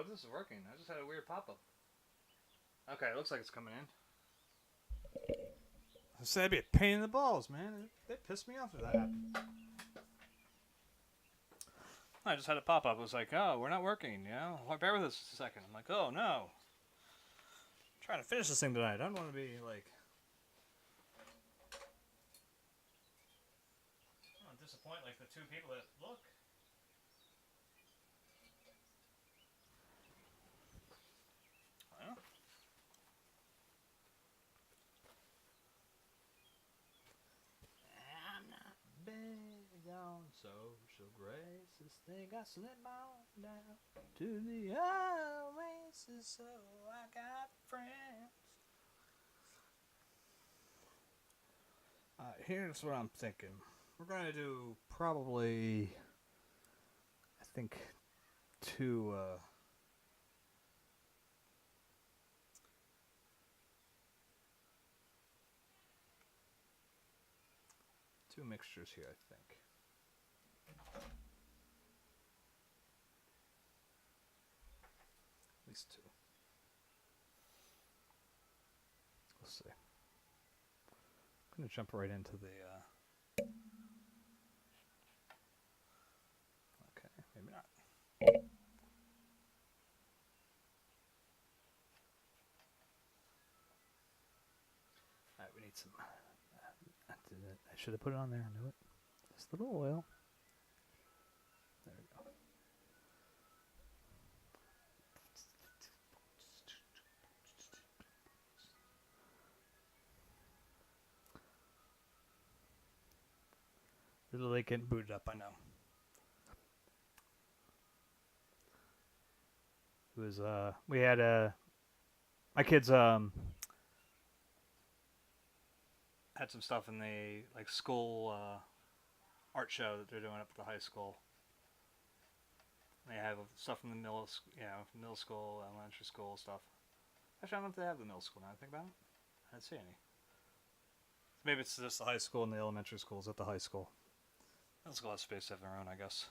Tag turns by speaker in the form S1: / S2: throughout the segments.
S1: if this is working. I just had a weird pop-up. Okay, it looks like it's coming in. I said it'd be a pain in the balls, man. They pissed me off if that happened. I just had a pop-up. It was like, oh, we're not working, you know? Bear with us a second. I'm like, oh, no. I'm trying to finish this thing tonight. I don't want to be, like... I don't want to disappoint, like, the two people that look. Well... I'm not big on social graces. Think I slip on down to the oasis, so I got friends. Here's what I'm thinking. We're gonna do probably, I think, two mixtures here, I think. At least two. Let's see. I'm going to jump right into the... Okay, maybe not. Alright, we need some... I should have put it on there, I knew it. Just a little oil. There we go. Little late getting booted up, I know. It was, we had, my kids, had some stuff in the, like, school, art show that they're doing up at the high school. They have stuff from the middle school, elementary school stuff. Actually, I don't know if they have the middle school now I think about it. I didn't see any. So maybe it's just the high school and the elementary schools at the high school. Middle school has space to have their own, I guess.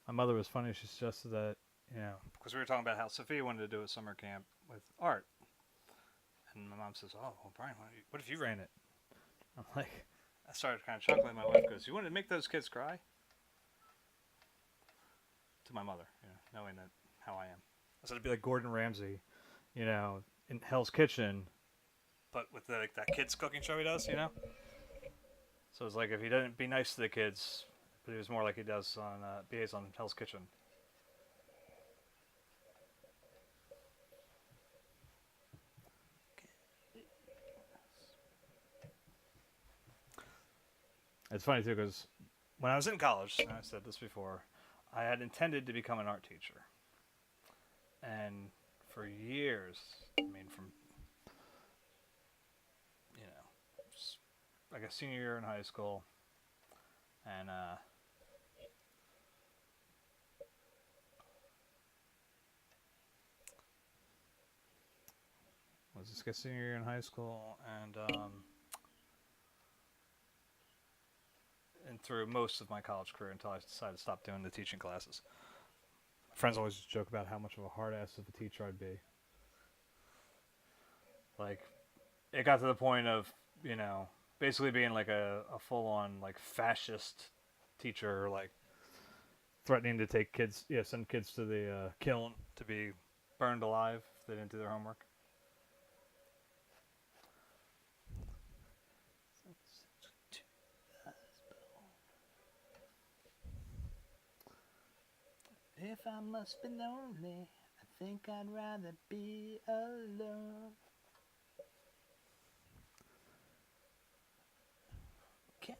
S1: My mother was funny. She suggested that, you know, because we were talking about how Sophia wanted to do a summer camp with art. And my mom says, oh, well, Brian, what if you ran it? I'm like, I started kind of chuckling. My wife goes, you want to make those kids cry? To my mother, you know, knowing that how I am. I said it'd be like Gordon Ramsay, you know, in Hell's Kitchen, but with the, like, that kids cooking show he does, you know? So it's like if he didn't be nice to the kids... But he was more like he does on behaves on Hell's Kitchen. It's funny too because when I was in college, and I said this before, I had intended to become an art teacher, and for years, I mean, from like a senior year in high school, and was this a senior year in high school, and through most of my college career until I decided to stop doing the teaching classes. My friends always joke about how much of a hard ass of a teacher I'd be. Like, it got to the point of, you know, basically being like a full-on, like, fascist teacher, like, threatening to take kids, send kids to the kiln to be burned alive if they didn't do their homework. If I must be lonely, I think I'd rather be alone. Okay.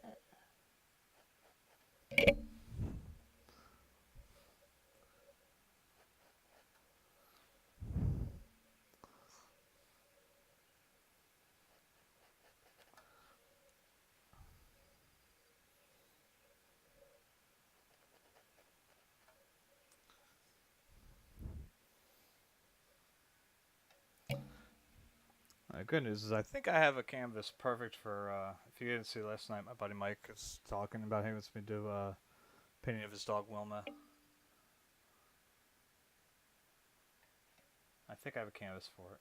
S1: Good news is I think I have a canvas perfect for. If you didn't see last night, my buddy Mike is talking about he wants me to do painting of his dog Wilma. I think I have a canvas for it.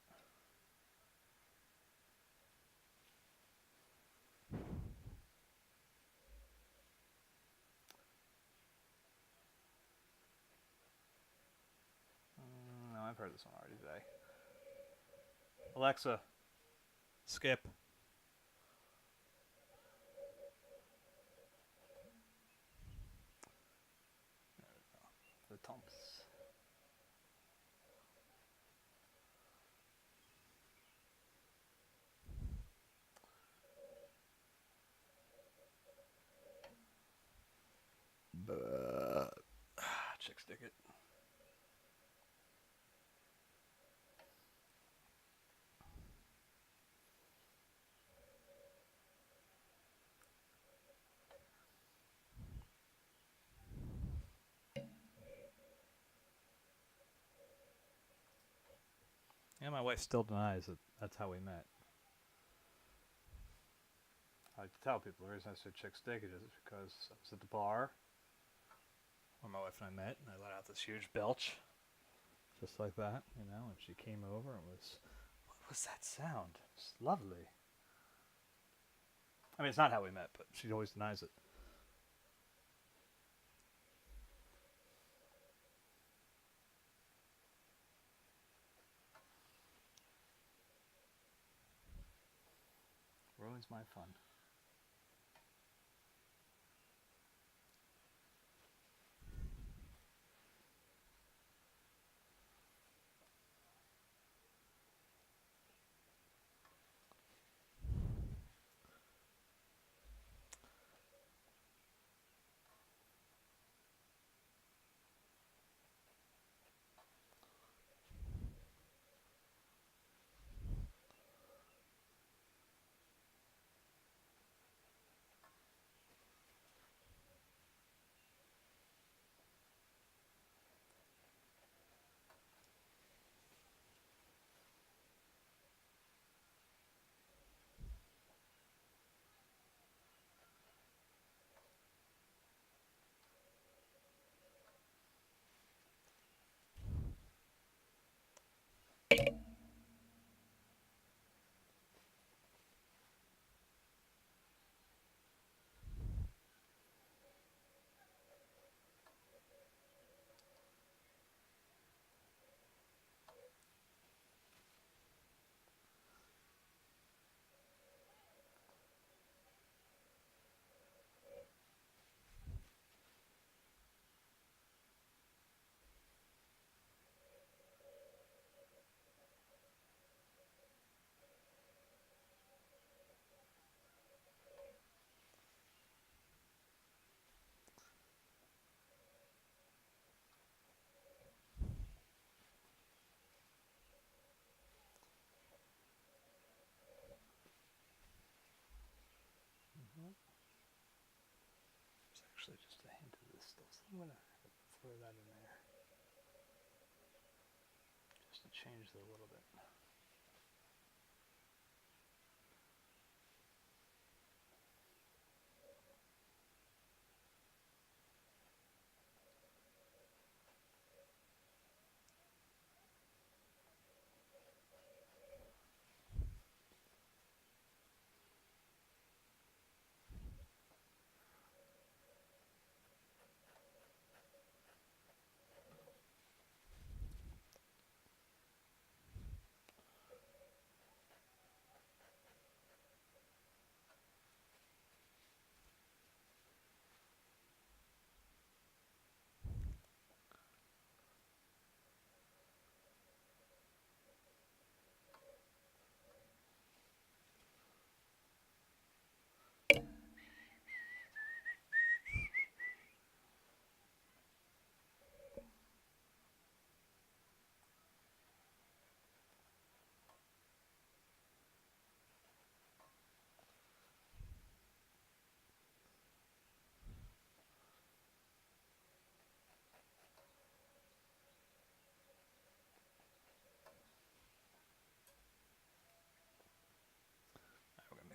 S1: No, I've heard this one already today. Alexa, skip. The Tomps. Chicks dig it. Yeah, my wife still denies that that's how we met. I like to tell people the reason I said chicks dig it is because I was at the bar where my wife and I met, and I let out this huge belch, just like that, you know, and she came over and was, what was that sound? It's lovely. I mean, it's not how we met, but she always denies it. Ruins my fun. There's actually just a hint of this stuff, so I'm going to throw that in there just to change it a little bit.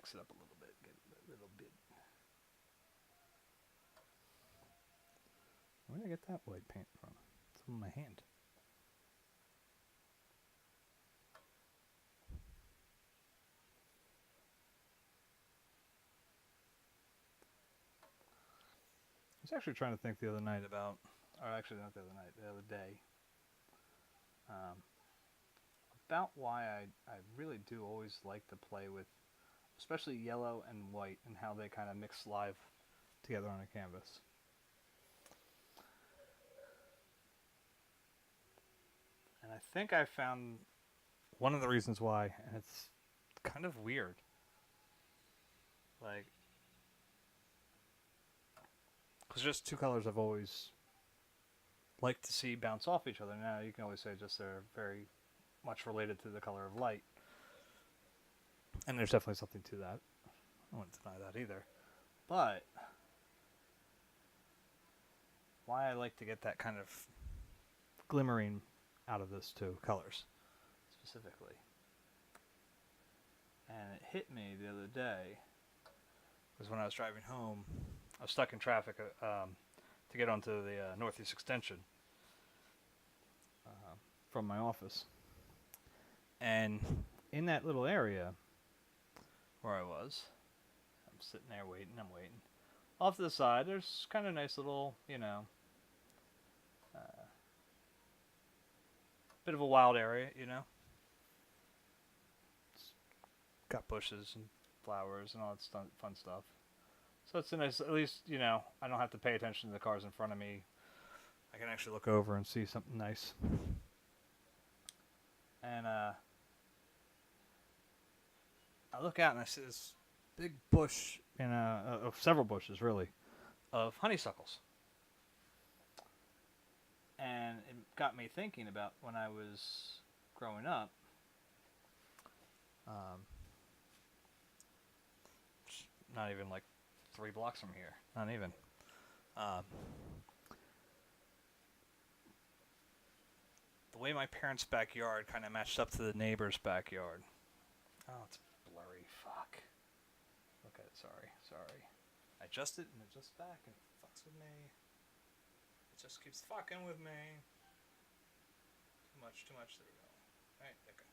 S1: mix it up a little bit. Get a little bit. Where did I get that white paint from? It's on my hand. I was actually trying to think the other night about, or actually not the other night, the other day, about why I really do always like to play with, especially yellow and white, and how they kind of mix live together on a canvas. And I think I found one of the reasons why, and it's kind of weird. Like, because just two colors I've always liked to see bounce off each other. Now you can always say just they're very much related to the color of light. And there's definitely something to that. I wouldn't deny that either. But why I like to get that kind of glimmering out of those two colors specifically. And it hit me the other day because when I was driving home, I was stuck in traffic to get onto the Northeast Extension from my office. And in that little area where I was, I'm sitting there waiting. Off to the side, there's kind of nice little, bit of a wild area, It's got bushes and flowers and all that fun stuff. So it's a nice, at least, I don't have to pay attention to the cars in front of me. I can actually look over and see something nice. And I look out and I see this big bush, of several bushes really, of honeysuckles. And it got me thinking about when I was growing up. Not even like 3 blocks from here. Not even. The way my parents' backyard kind of matched up to the neighbor's backyard. Oh, it's blurry. Fuck. Look at it. Sorry. I adjust it and adjust back and it fucks with me. It just keeps fucking with me. Too much. There we go. Alright, okay.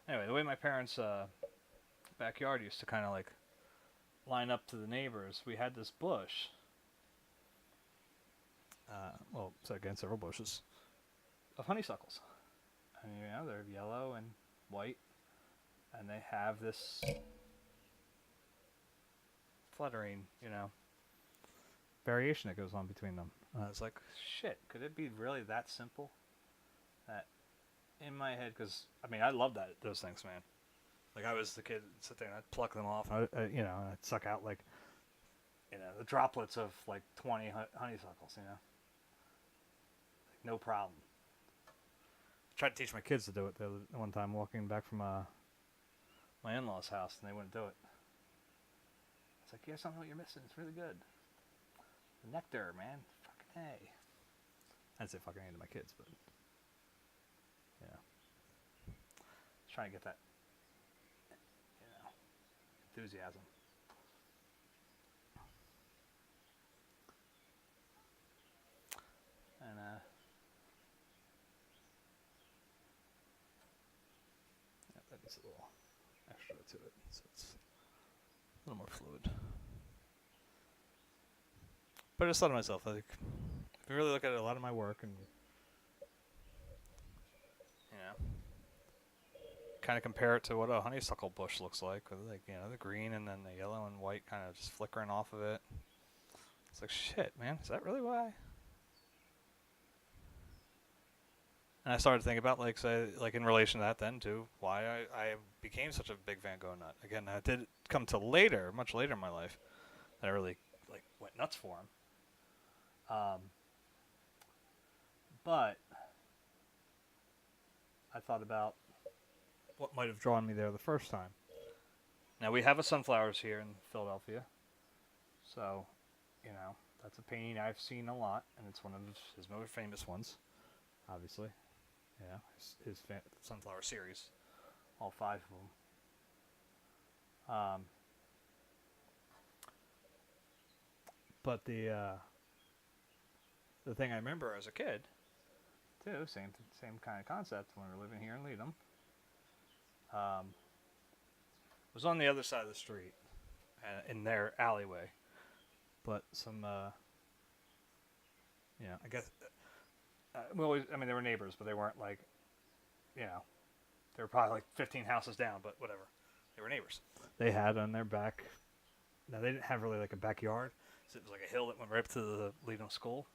S1: Anyway, the way my parents' backyard used to kind of like line up to the neighbors, we had this bush. So again, several bushes of honeysuckles. And they're yellow and white. And they have this fluttering, variation that goes on between them. I was like, shit, could it be really that simple? That in my head, because, I love those things, man. Like, I was the kid, sit there and I'd pluck them off, and and I'd suck out, like, the droplets of, like, 20 honeysuckles, Like, no problem. I tried to teach my kids to do it the one time, walking back from my in-laws' house, and they wouldn't do it. It's like, here's something what you're missing. It's really good. The nectar, man. Fucking A. I'd say fucking A to my kids, but, trying to get that, enthusiasm. And, that needs a little extra to it, so it's a little more fluid. But I just thought to myself, like, if you really look at a lot of my work and, kind of compare it to what a honeysuckle bush looks like, with like, the green and then the yellow and white kind of just flickering off of it. It's like, shit, man, is that really why? And I started thinking about, like, say, like in relation to that then, too, why I became such a big Van Gogh nut. Again, I did come to later, much later in my life, that I really, like, went nuts for him. But I thought about what might have drawn me there the first time. Now, we have a sunflowers here in Philadelphia, so, that's a painting I've seen a lot, and it's one of his most famous ones, obviously. His sunflower series, all 5 of them. But the thing I remember as a kid, too, same kind of concept when we were living here in Leadham, was on the other side of the street, in their alleyway. But some, I guess, they were neighbors, but they weren't like, they were probably like 15 houses down, but whatever. They were neighbors. They had on their back, now they didn't have really like a backyard, so it was like a hill that went right up to the Leadham School.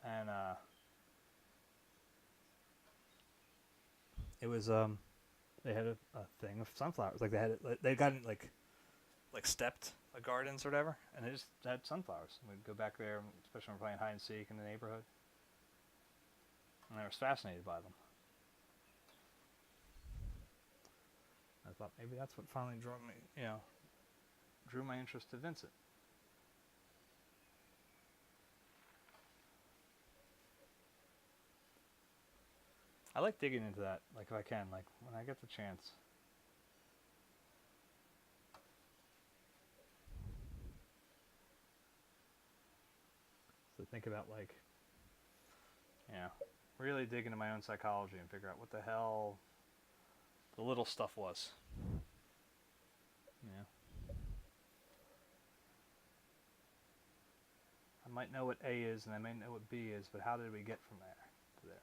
S1: And it was, they had a thing of sunflowers. Like they gotten like stepped gardens or whatever, and they just had sunflowers. We'd go back there, especially when we were playing hide and seek in the neighborhood. And I was fascinated by them. I thought maybe that's what finally drew my interest to Vincent. I like digging into that, like if I can, like when I get the chance. So think about like, really dig into my own psychology and figure out what the hell the little stuff was. I might know what A is and I might know what B is, but how did we get from there to there?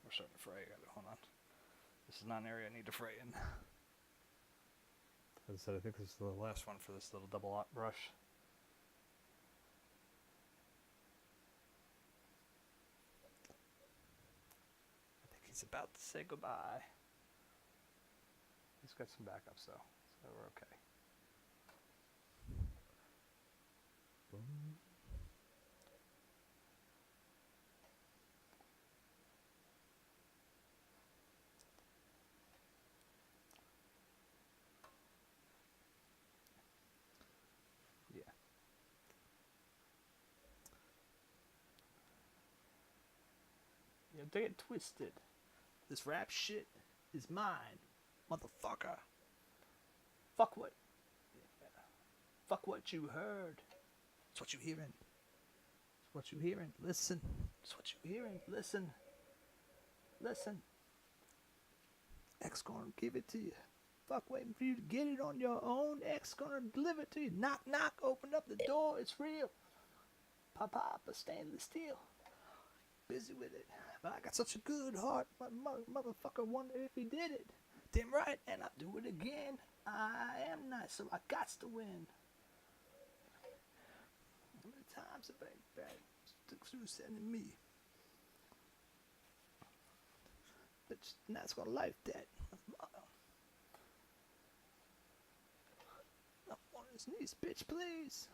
S1: We're starting to fray. Hold on. This is not an area I need to fray in. As I said, I think this is the last one for this little double brush. I think he's about to say goodbye. He's got some backups though, so we're okay. Don't get twisted. This rap shit is mine, motherfucker. Fuck what you heard. It's what you hearing. It's what you hearing. Listen. It's what you hearing. Listen. X gonna give it to you. Fuck waiting for you to get it on your own. X gonna deliver it to you. Knock, knock. Open up the door. It's real. Pop a stainless steel. Busy with it. But I got such a good heart, my motherfucker wonder if he did it. Damn right, and I'll do it again. I am nice, so I got to win. How many times have I stuck through sending me? But now it's gonna life that. Up on his knees, bitch, please.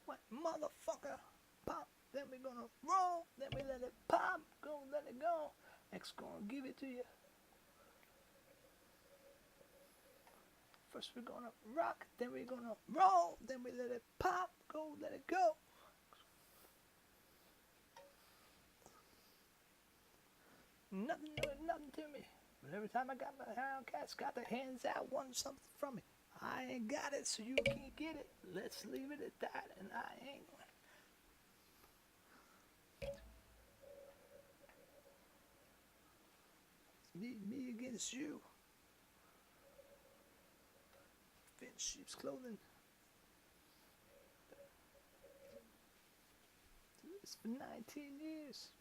S1: What motherfucker? Pop, then we gonna roll, then we let it pop, go, let it go. X gonna give it to you. First we're gonna rock, then we're gonna roll, then we let it pop, go, let it go. Nothing to me. But every time I got my hound cats got their hands out wanting something from me. I ain't got it, so you can't get it. Let's leave it at that, and I ain't going. Me against you. Vince Sheep's clothing. Do this for 19 years.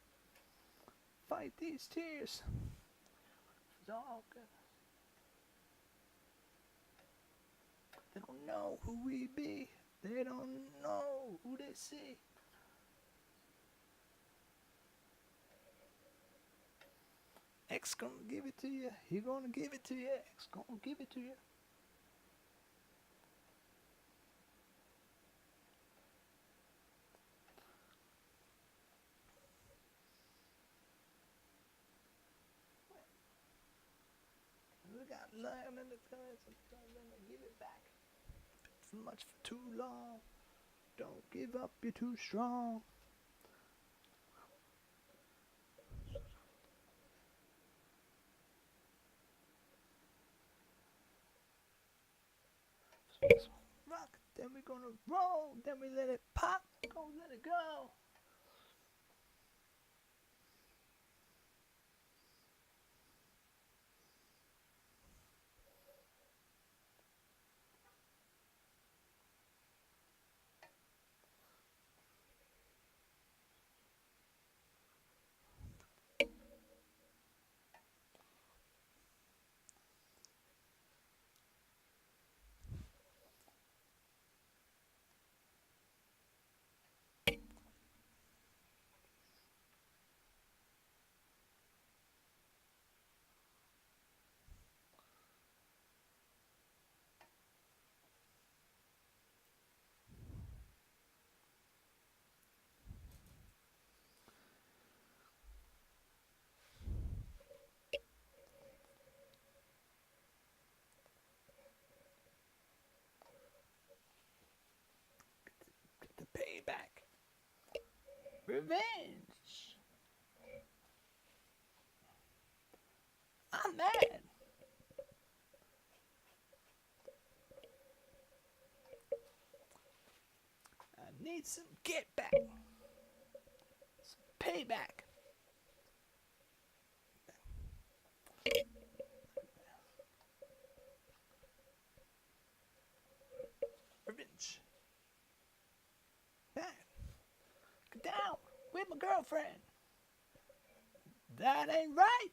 S1: Fight these tears. It's all good. They don't know who we be. They don't know who they see. X gonna give it to you. He gonna give it to you. X gonna give it to you. We got lion in the guns and gonna give it back. Been much for too long. Don't give up, you're too strong. Rock, then we're gonna roll, then we let it pop, go let it go. Get the payback. Revenge. I'm mad. I need some get back. Some payback. Revenge. Man, get down with my girlfriend. That ain't right.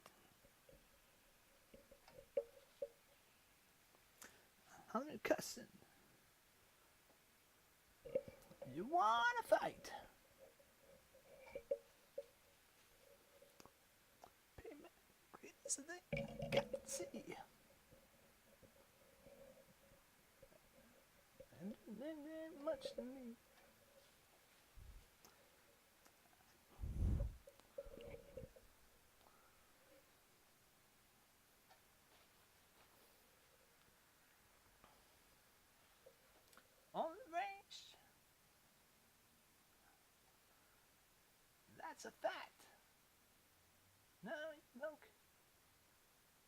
S1: I'm cussing. You wanna fight? Payment. Greatness of the got to see. And then much to me. On the range. That's a fact. No, look.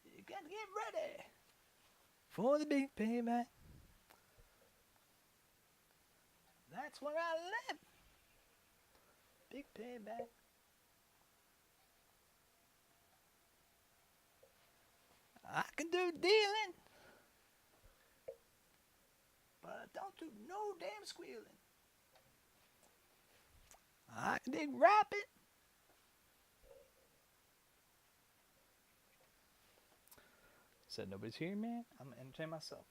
S1: You gotta get ready for the big payback. That's where I live. Big payback. I can do dealing, but I don't do no damn squealing. I can dig rapid. Said nobody's here, man. I'm gonna entertain myself.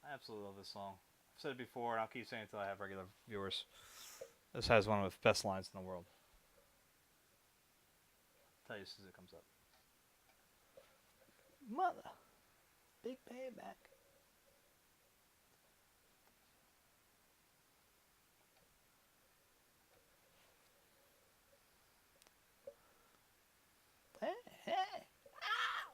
S1: I absolutely love this song. I've said it before, and I'll keep saying it until I have regular viewers. This has one of the best lines in the world. I'll tell you as soon as it comes up. Mother, big payback. Hey, hey, ow!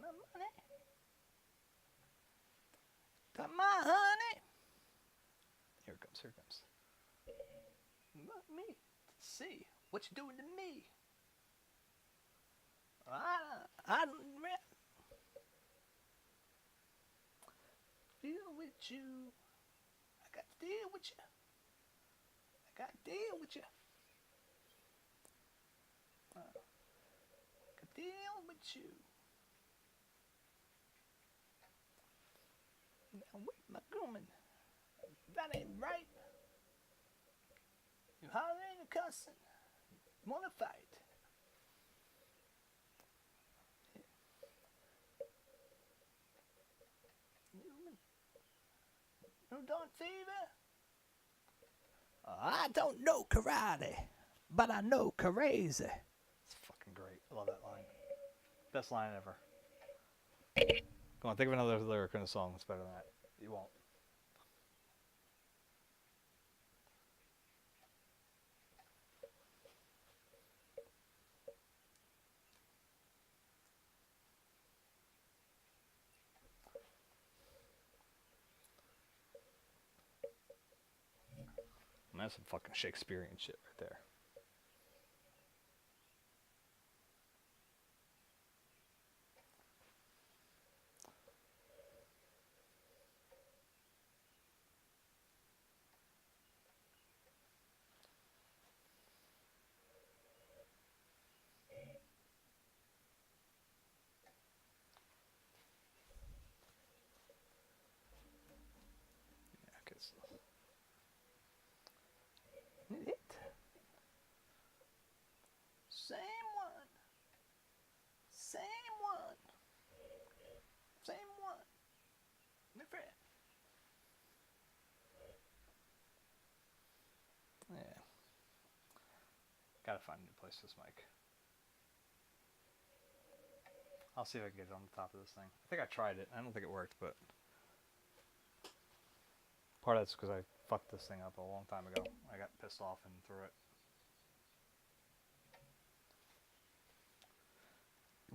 S1: My money. Got my honey. Here it comes, here it comes. Let me see what you're doing to me. I don't deal with you. I got to deal with you. I got to deal with you. I got to deal with you. Now wait, my woman. That ain't right. You hollering and cussing. You wanna fight? You don't fever? I don't know karate, but I know crazy. It's fucking great. I love that line. Best line ever. Come on, think of another lyric in a song that's better than that. You won't. That's some fucking Shakespearean shit right there. Yeah, okay, so. Same one. Same one. Same one. My friend. Yeah. Gotta find a new place for this mic. I'll see if I can get it on the top of this thing. I think I tried it. I don't think it worked, but part of that's because I fucked this thing up a long time ago. I got pissed off and threw it.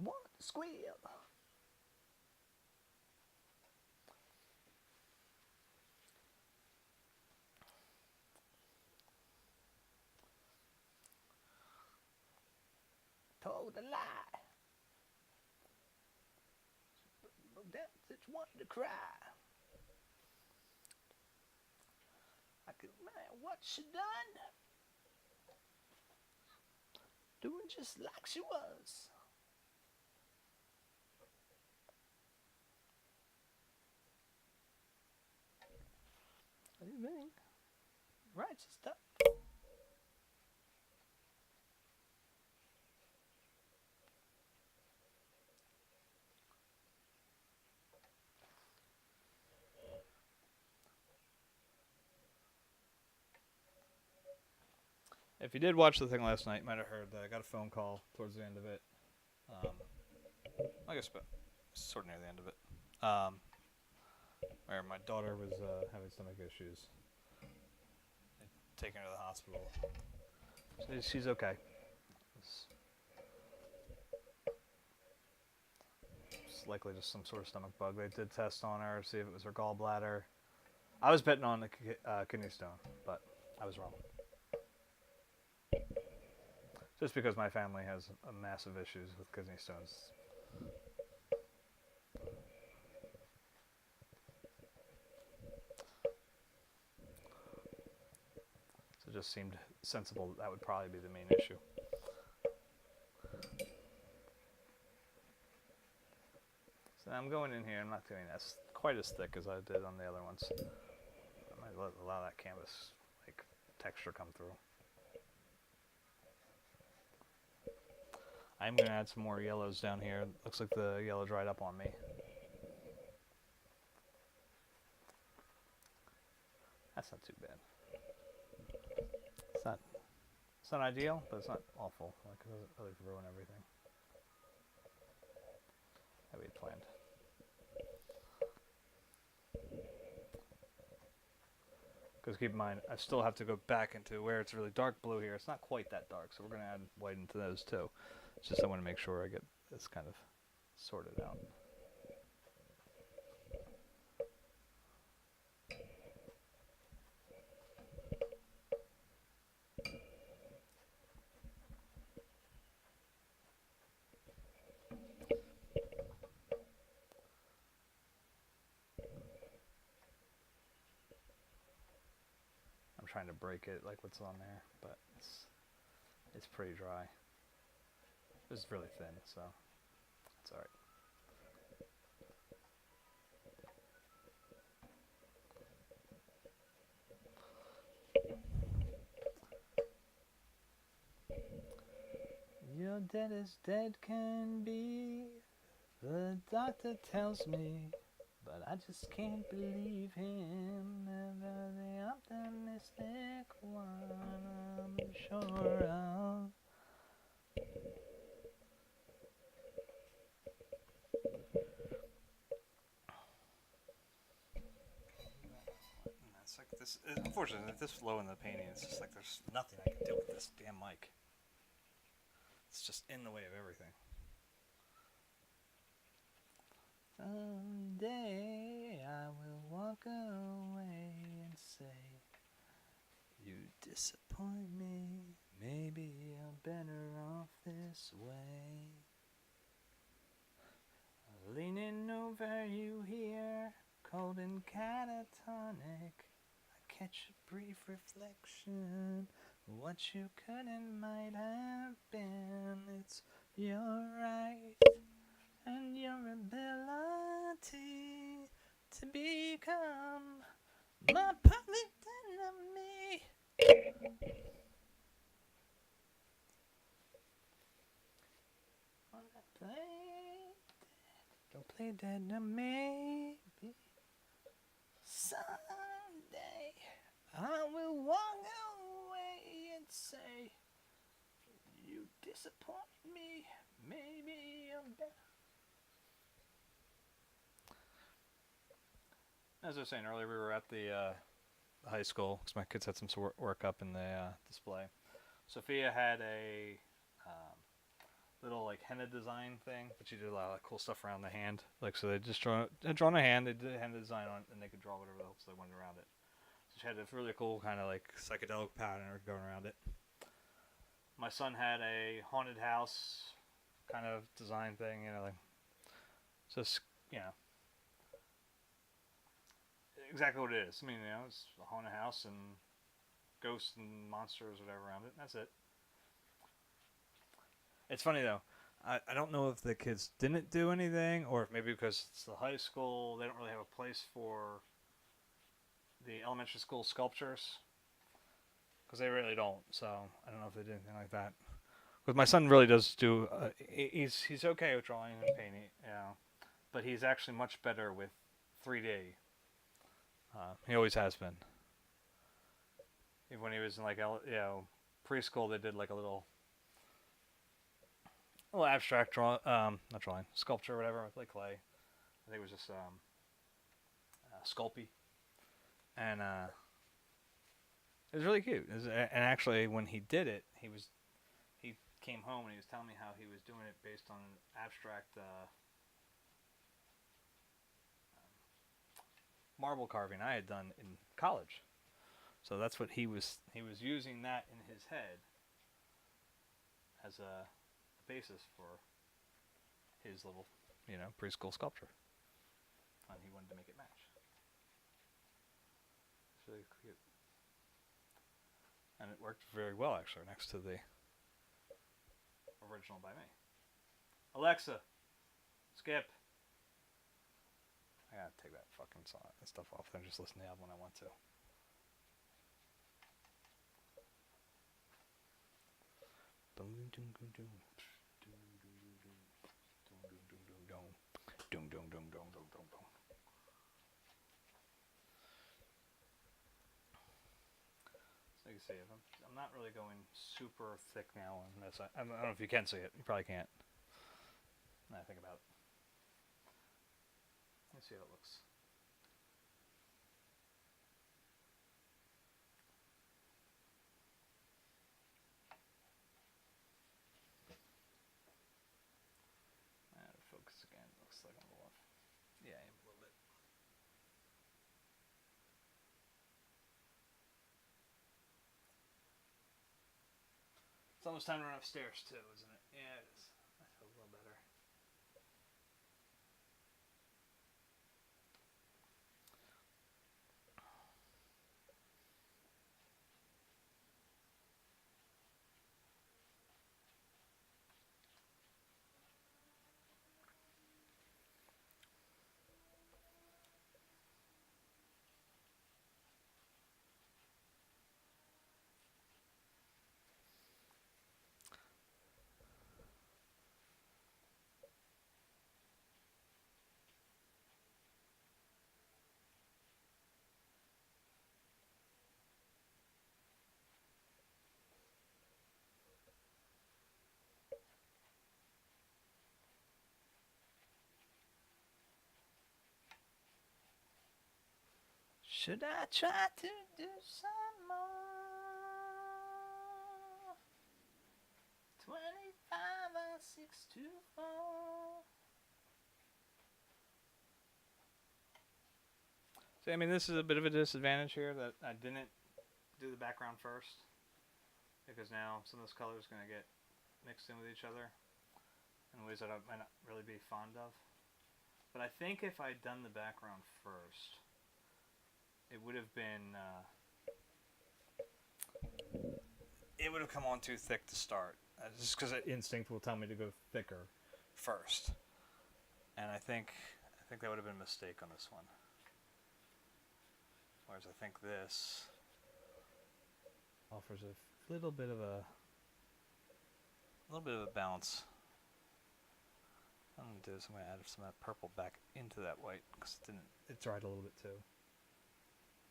S1: What? Squeal! Told a lie. That's one to cry. I could admire what she done. Doing just like she was. What do you mean? Righteous stuff. If you did watch the thing last night, you might have heard that I got a phone call towards the end of it. I guess about sort of near the end of it. Where my daughter was having stomach issues. They'd taken her to the hospital. She's okay. It's likely just some sort of stomach bug. They did test on her, see if it was her gallbladder. I was betting on the kidney stone, but I was wrong. Just because my family has massive issues with kidney stones. So it just seemed sensible that would probably be the main issue. So I'm going in here. I'm not doing as quite as thick as I did on the other ones. I might allow that canvas like texture come through. I'm going to add some more yellows down here. Looks like the yellow dried up on me. That's not too bad. It's not ideal, but it's not awful. Like, it doesn't really ruin everything that we had planned. Because keep in mind, I still have to go back into where it's really dark blue here. It's not quite that dark, so we're going to add white into those too. It's just I want to make sure I get this kind of sorted out. I'm trying to break it like what's on there, but it's pretty dry. It's really thin, so it's alright. You're dead as dead can be, the doctor tells me, but I just can't believe him. Never the optimistic one, I'm sure of. It's like this. Unfortunately, this low in the painting, it's just like there's nothing I can do with this damn mic. It's just in the way of everything. Someday I will walk away and say, you disappoint me. Maybe I'm better off this way. Leaning over you here, cold and catatonic. I catch a brief reflection. What you could and might have been. It's your right and your ability to become my public enemy. Don't play dead to me. Someday I will walk away and say, you disappoint me. Maybe I'm better. As I was saying earlier, we were at the high school because my kids had some work up in the display. Sophia had a little like henna design thing, but she did a lot of cool stuff around the hand. Like, so they just drawn a hand, they did a henna design on it, and they could draw whatever else they wanted around it. So she had this really cool kind of like psychedelic pattern going around it. My son had a haunted house kind of design thing, like just exactly what it is. I mean, it's a haunted house and ghosts and monsters, whatever around it. And that's it. It's funny though. I don't know if the kids didn't do anything, or if maybe because it's the high school, they don't really have a place for the elementary school sculptures, because they really don't. So I don't know if they did anything like that. Because my son really does do. He's okay with drawing and painting, but he's actually much better with 3D. He always has been. Even when he was in like preschool, they did like a little abstract sculpture or whatever with like clay. I think it was just Sculpey, and it was really cute. And actually, when he did it, he came home and he was telling me how he was doing it based on an abstract marble carving I had done in college. So that's what he was using that in his head as a basis for his little, preschool sculpture. And he wanted to make it match. It's really cute. And it worked very well, actually, next to the original by me. Alexa, skip. I gotta take that fucking stuff off and just listen to the album when I want to. So you can see it. I'm not really going super thick now on this. I don't know if you can see it. You probably can't. Now I think about it. Let's see how it looks. Focus again. Looks like I'm a little off. Yeah, I am a little bit. It's almost time to run upstairs too, isn't it? Yeah, it is. That feels a little better. Should I try to do some more? 25 or 624. See, I mean, this is a bit of a disadvantage here that I didn't do the background first, because now some of this color is going to get mixed in with each other in ways that I might not really be fond of. But I think if I'd done the background first, it would have been... it would have come on too thick to start. Just because instinct will tell me to go thicker first. And I think that would have been a mistake on this one. Whereas I think this offers a little bit of a balance. What I'm going to do is I'm going to add some of that purple back into that white because it dried a little bit too.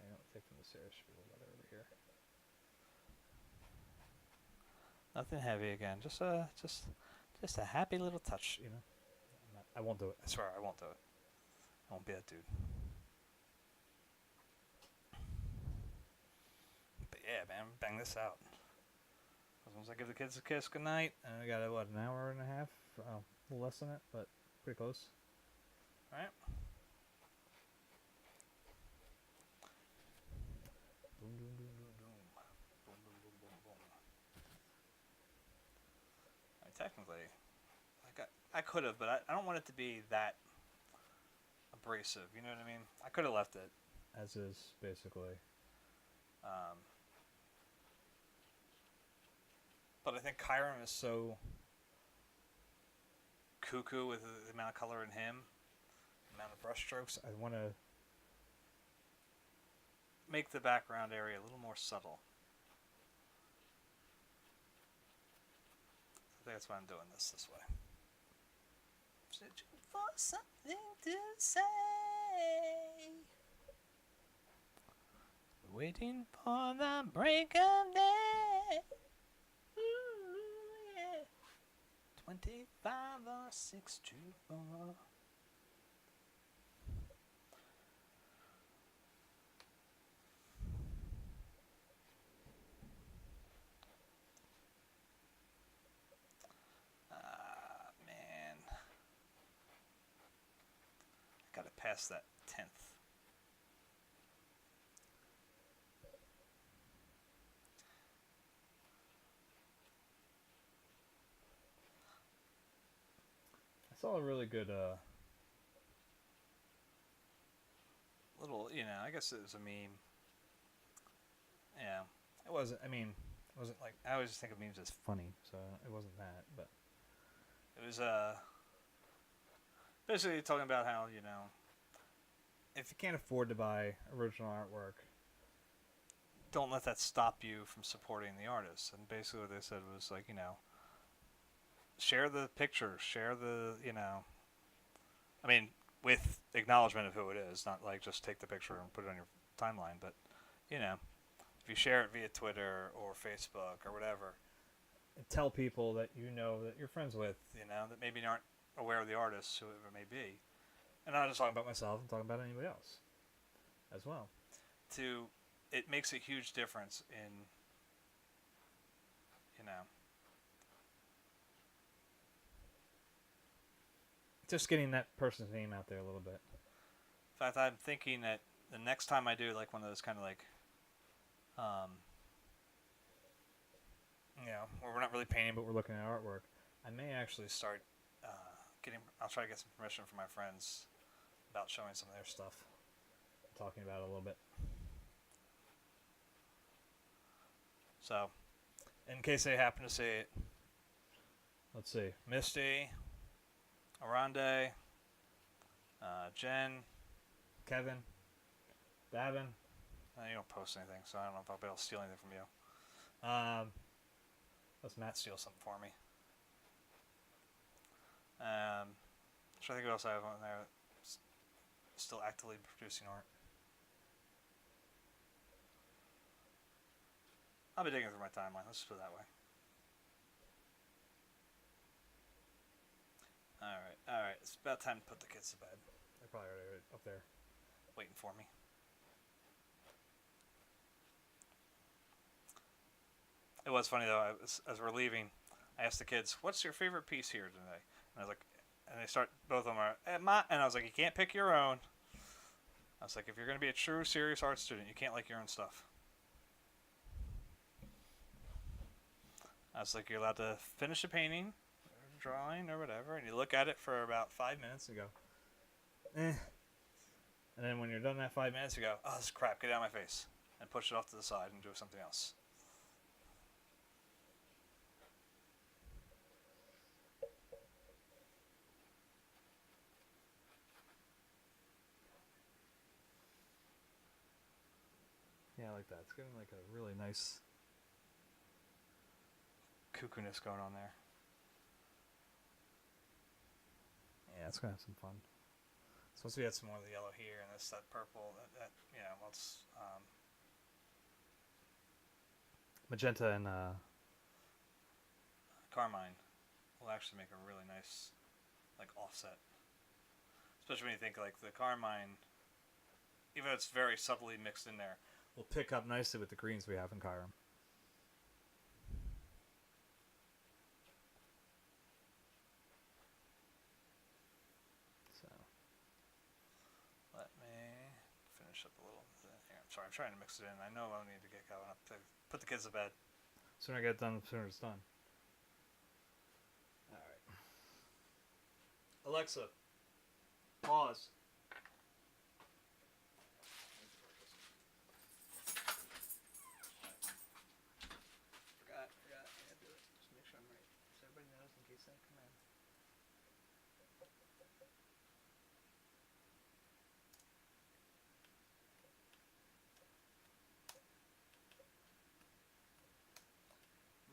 S1: I don't take them serious. Should be a little better over here. Nothing heavy again. Just a happy little touch, you know. I won't do it. I swear I won't do it. I won't be that dude. But yeah, man, bang this out. Once I give the kids a kiss goodnight, and I got an hour and a half. A little less than it, but pretty close. All right. Boom, boom, boom, boom, boom. Boom, boom, boom, boom, boom. Technically, like I could have, but I don't want it to be that abrasive. You know what I mean? I could have left it as is, basically. But I think Kyurem is so cuckoo with the amount of color in him, the amount of brush strokes. I want to make the background area a little more subtle. I think that's why I'm doing this way. Searching for something to say. Waiting for the break of day. Ooh, yeah. 25 or 6 to 4. Man. I gotta pass that 10th. I saw a really good little, you know, I guess it was a meme. Yeah, it wasn't, I mean, it wasn't like, I always think of memes as funny, so it wasn't that, but it was basically talking about how, you know, if you can't afford to buy original artwork, don't let that stop you from supporting the artist. And basically what they said was like, you know, share the picture, share the, you know, I mean, with acknowledgement of who it is, not like just take the picture and put it on your timeline, but, you know, if you share it via Twitter or Facebook or whatever, tell people that you know that you're friends with, you know, that maybe aren't aware of the artist, whoever it may be. And I'm not just talking about myself, I'm talking about anybody else as well. It makes a huge difference in, you know, just getting that person's name out there a little bit. In fact, I'm thinking that the next time I do like one of those kind of like, you know, where we're not really painting but we're looking at artwork, I may actually start I'll try to get some permission from my friends about showing some of their stuff, talking about it a little bit. So, in case they happen to see it, let's see, Misty, Arande, Jen, Kevin, Davin. You don't post anything, so I don't know if I'll be able to steal anything from you. Let's Matt steal something for me. I'm trying to think what else I have on there. Still actively producing art. I'll be digging through my timeline. Let's just put it that way. Alright. It's about time to put the kids to bed. They're probably already up there waiting for me. It was funny though, as we're leaving, I asked the kids, what's your favorite piece here today? And I was like, and they start, both of them are, and I was like, you can't pick your own. I was like, if you're going to be a true, serious art student, you can't like your own stuff. It's like you're allowed to finish a painting, or drawing, or whatever, and you look at it for about 5 minutes and go, eh. And then when you're done that 5 minutes, you go, oh, this is crap, get it out of my face. And push it off to the side and do something else. Yeah, I like that. It's getting like a really nice cuckoo-ness going on there. Yeah, it's gonna have some fun. So once we add some more of the yellow here and that purple, that well, it's magenta and carmine will actually make a really nice like offset. Especially when you think like the carmine, even though it's very subtly mixed in there, will pick up nicely with the greens we have in Kyurem. So let me finish up a little bit here. I'm sorry, I'm trying to mix it in. I know I need to get going up to put the kids to bed. The sooner I get it done, the sooner it's done. Alright. Alexa, pause. Forgot. I had to do it. Just make sure I'm right. So everybody knows in case I come in.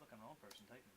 S1: Look, I'm an old person typing.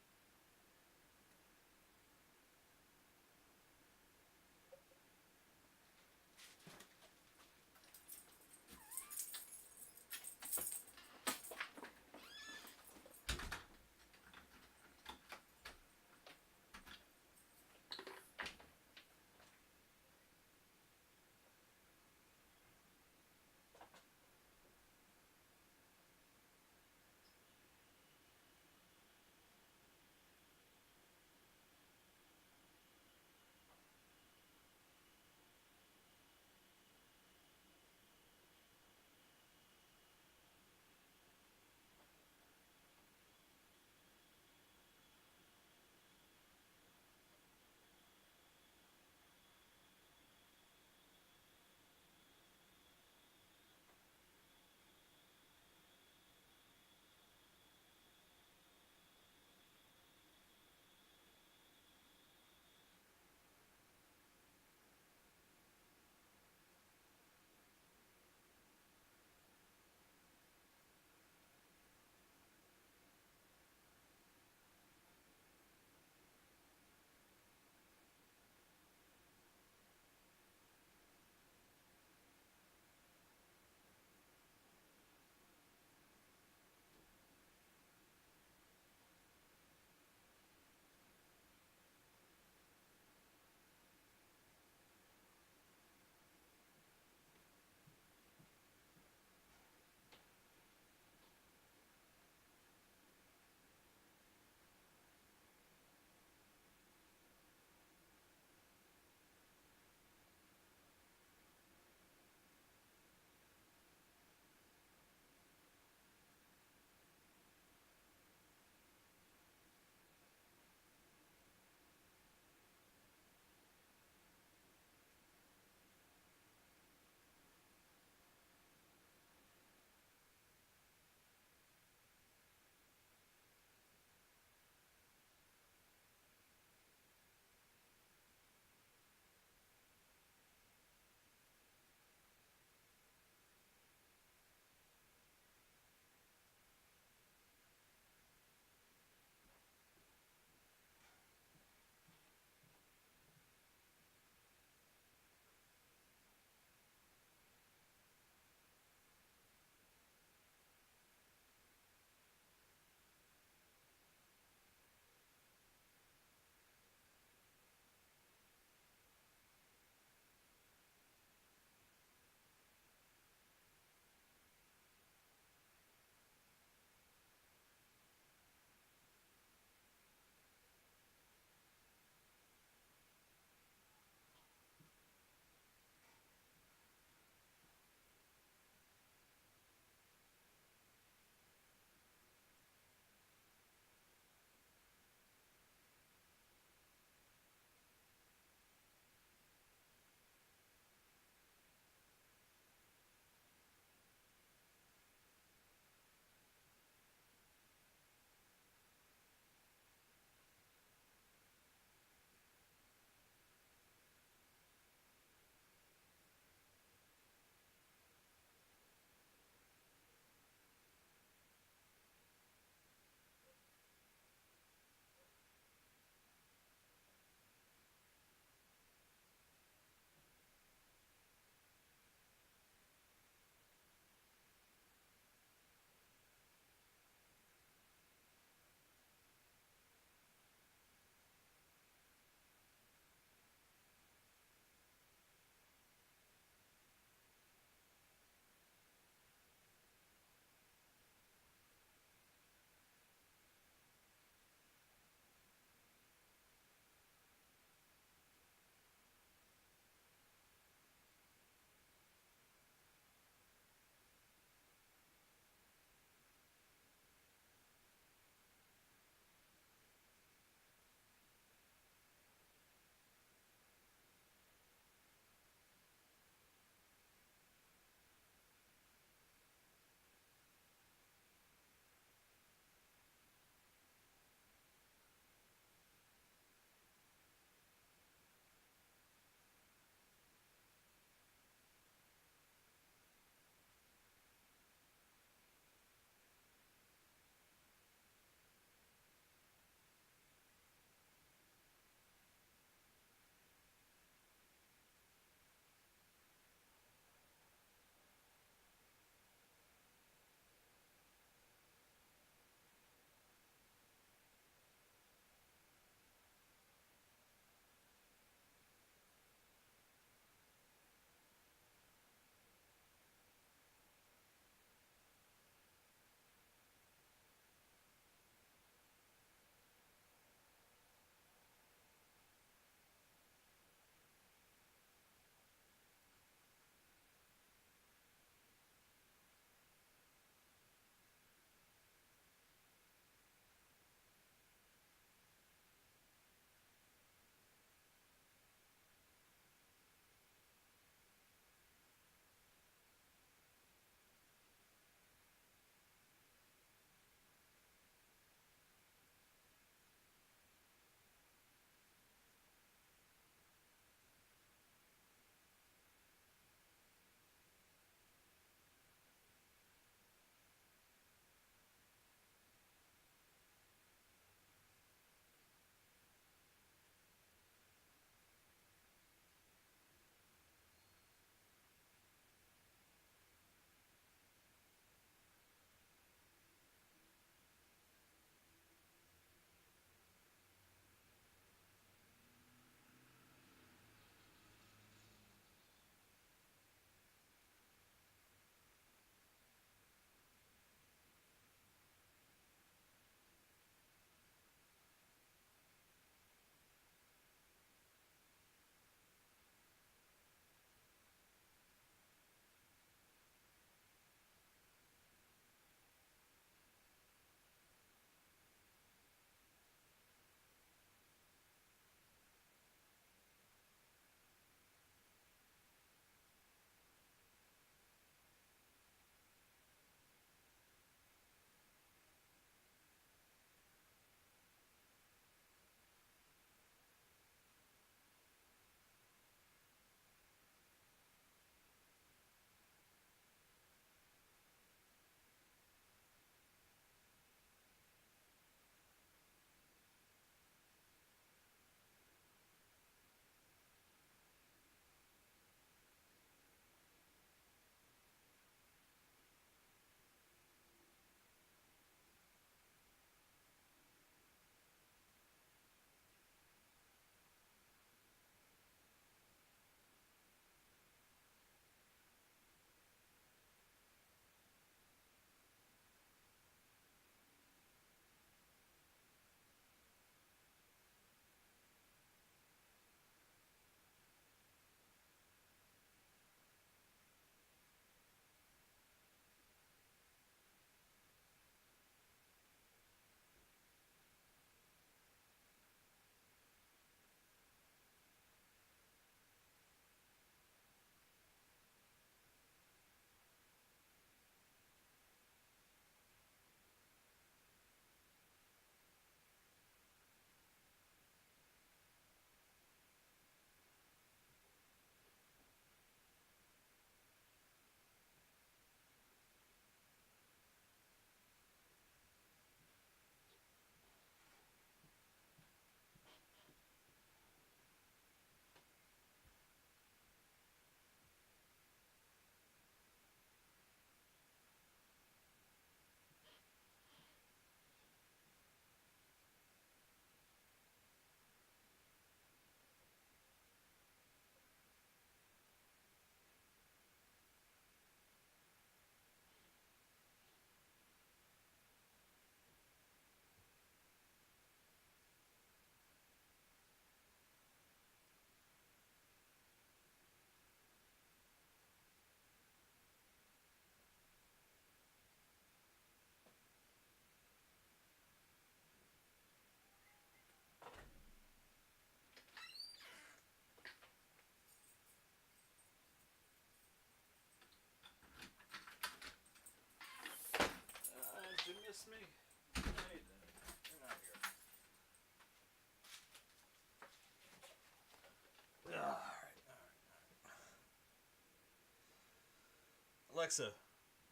S1: Alexa,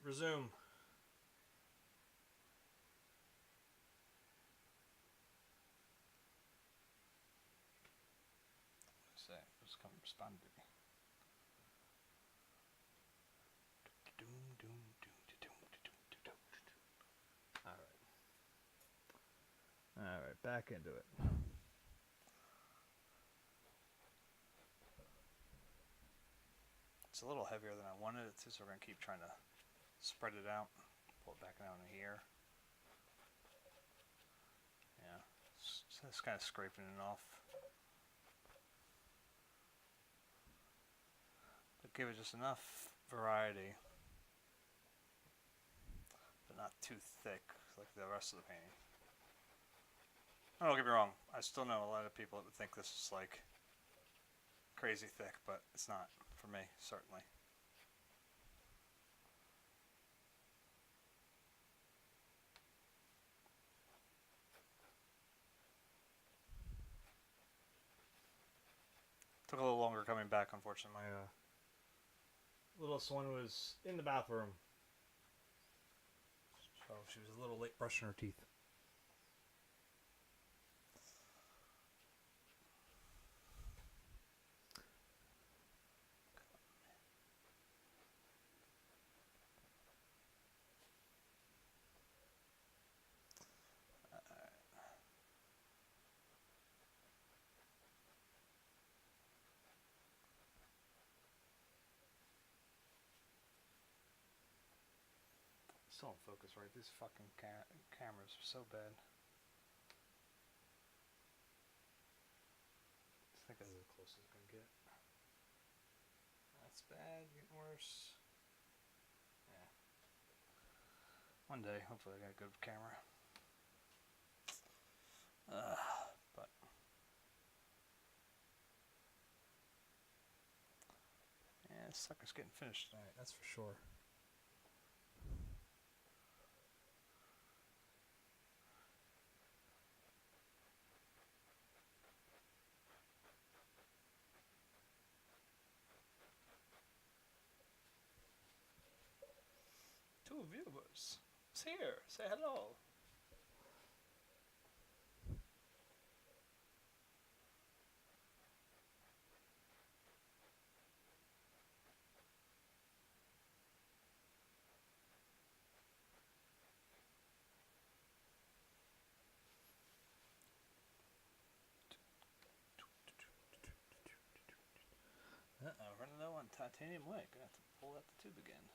S1: resume. Say, just come respond to me. All right, back into it. It's a little heavier than I wanted it to, so we're going to keep trying to spread it out. Pull it back down in here. Yeah, it's kind of scraping it off. But give it just enough variety, but not too thick like the rest of the painting. Oh, don't get me wrong, I still know a lot of people that would think this is like crazy thick, but it's not for me, certainly. Took a little longer coming back, unfortunately. My littlest one was in the bathroom, so she was a little late brushing her teeth. Still in focus, right? These fucking cameras are so bad. I think that's as close as it's gonna get. That's bad, getting worse. Yeah. One day, hopefully I got a good camera. But yeah, this sucker's getting finished tonight, that's for sure. Two viewers. It's here. Say hello. Running low on titanium white. Gonna have to pull out the tube again.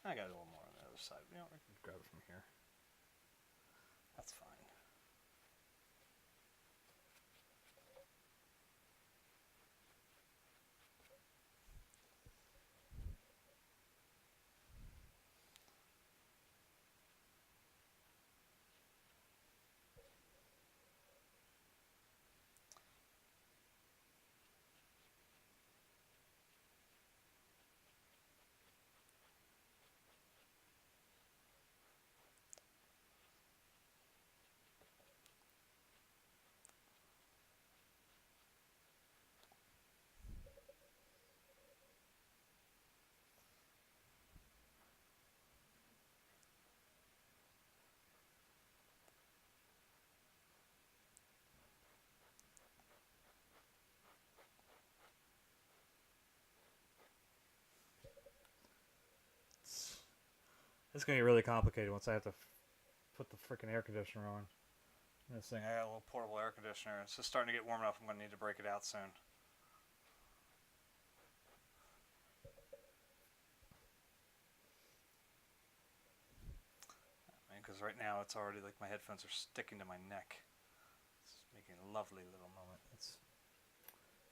S1: I got a little more on the other side. You know, I can grab it from here. That's fine. It's gonna get really complicated once I have to put the freaking air conditioner on. This thing, I got a little portable air conditioner. It's just starting to get warm enough. I'm gonna need to break it out soon. Because right now it's already like my headphones are sticking to my neck. It's making a lovely little moment. It's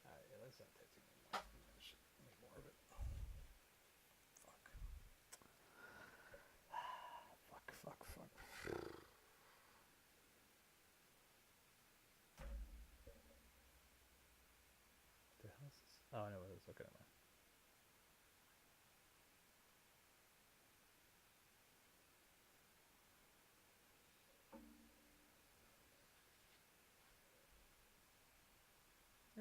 S1: alright. Yeah, let's not take too much. Need more of it. Fuck. The hell is this? Oh, I know what it is. Okay, never mind.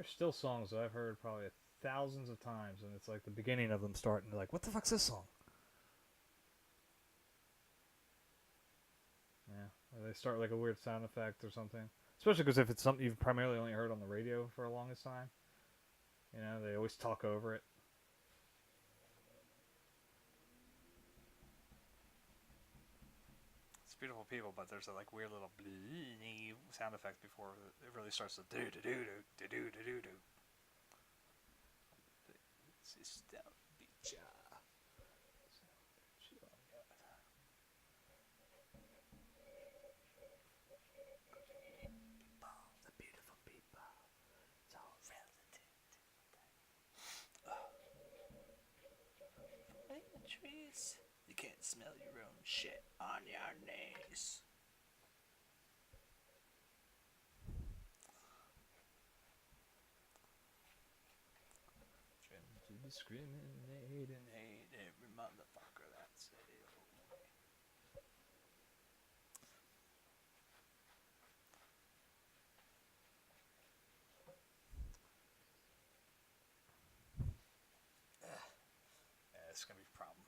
S1: There's still songs that I've heard probably thousands of times, and it's like the beginning of them starting. Like, what the fuck's this song? Yeah, or they start like a weird sound effect or something. Especially because if it's something you've primarily only heard on the radio for the longest time, you know, they always talk over it.
S2: It's beautiful people, but there's a like weird little sound effect before it really starts to do do do do do do do do.
S1: The beautiful people. It's all relative.
S2: Like the trees. You can't smell your own shit on your knees. Trying to discriminate and hate every motherfucker that's it. Yeah, it's gonna be a problem.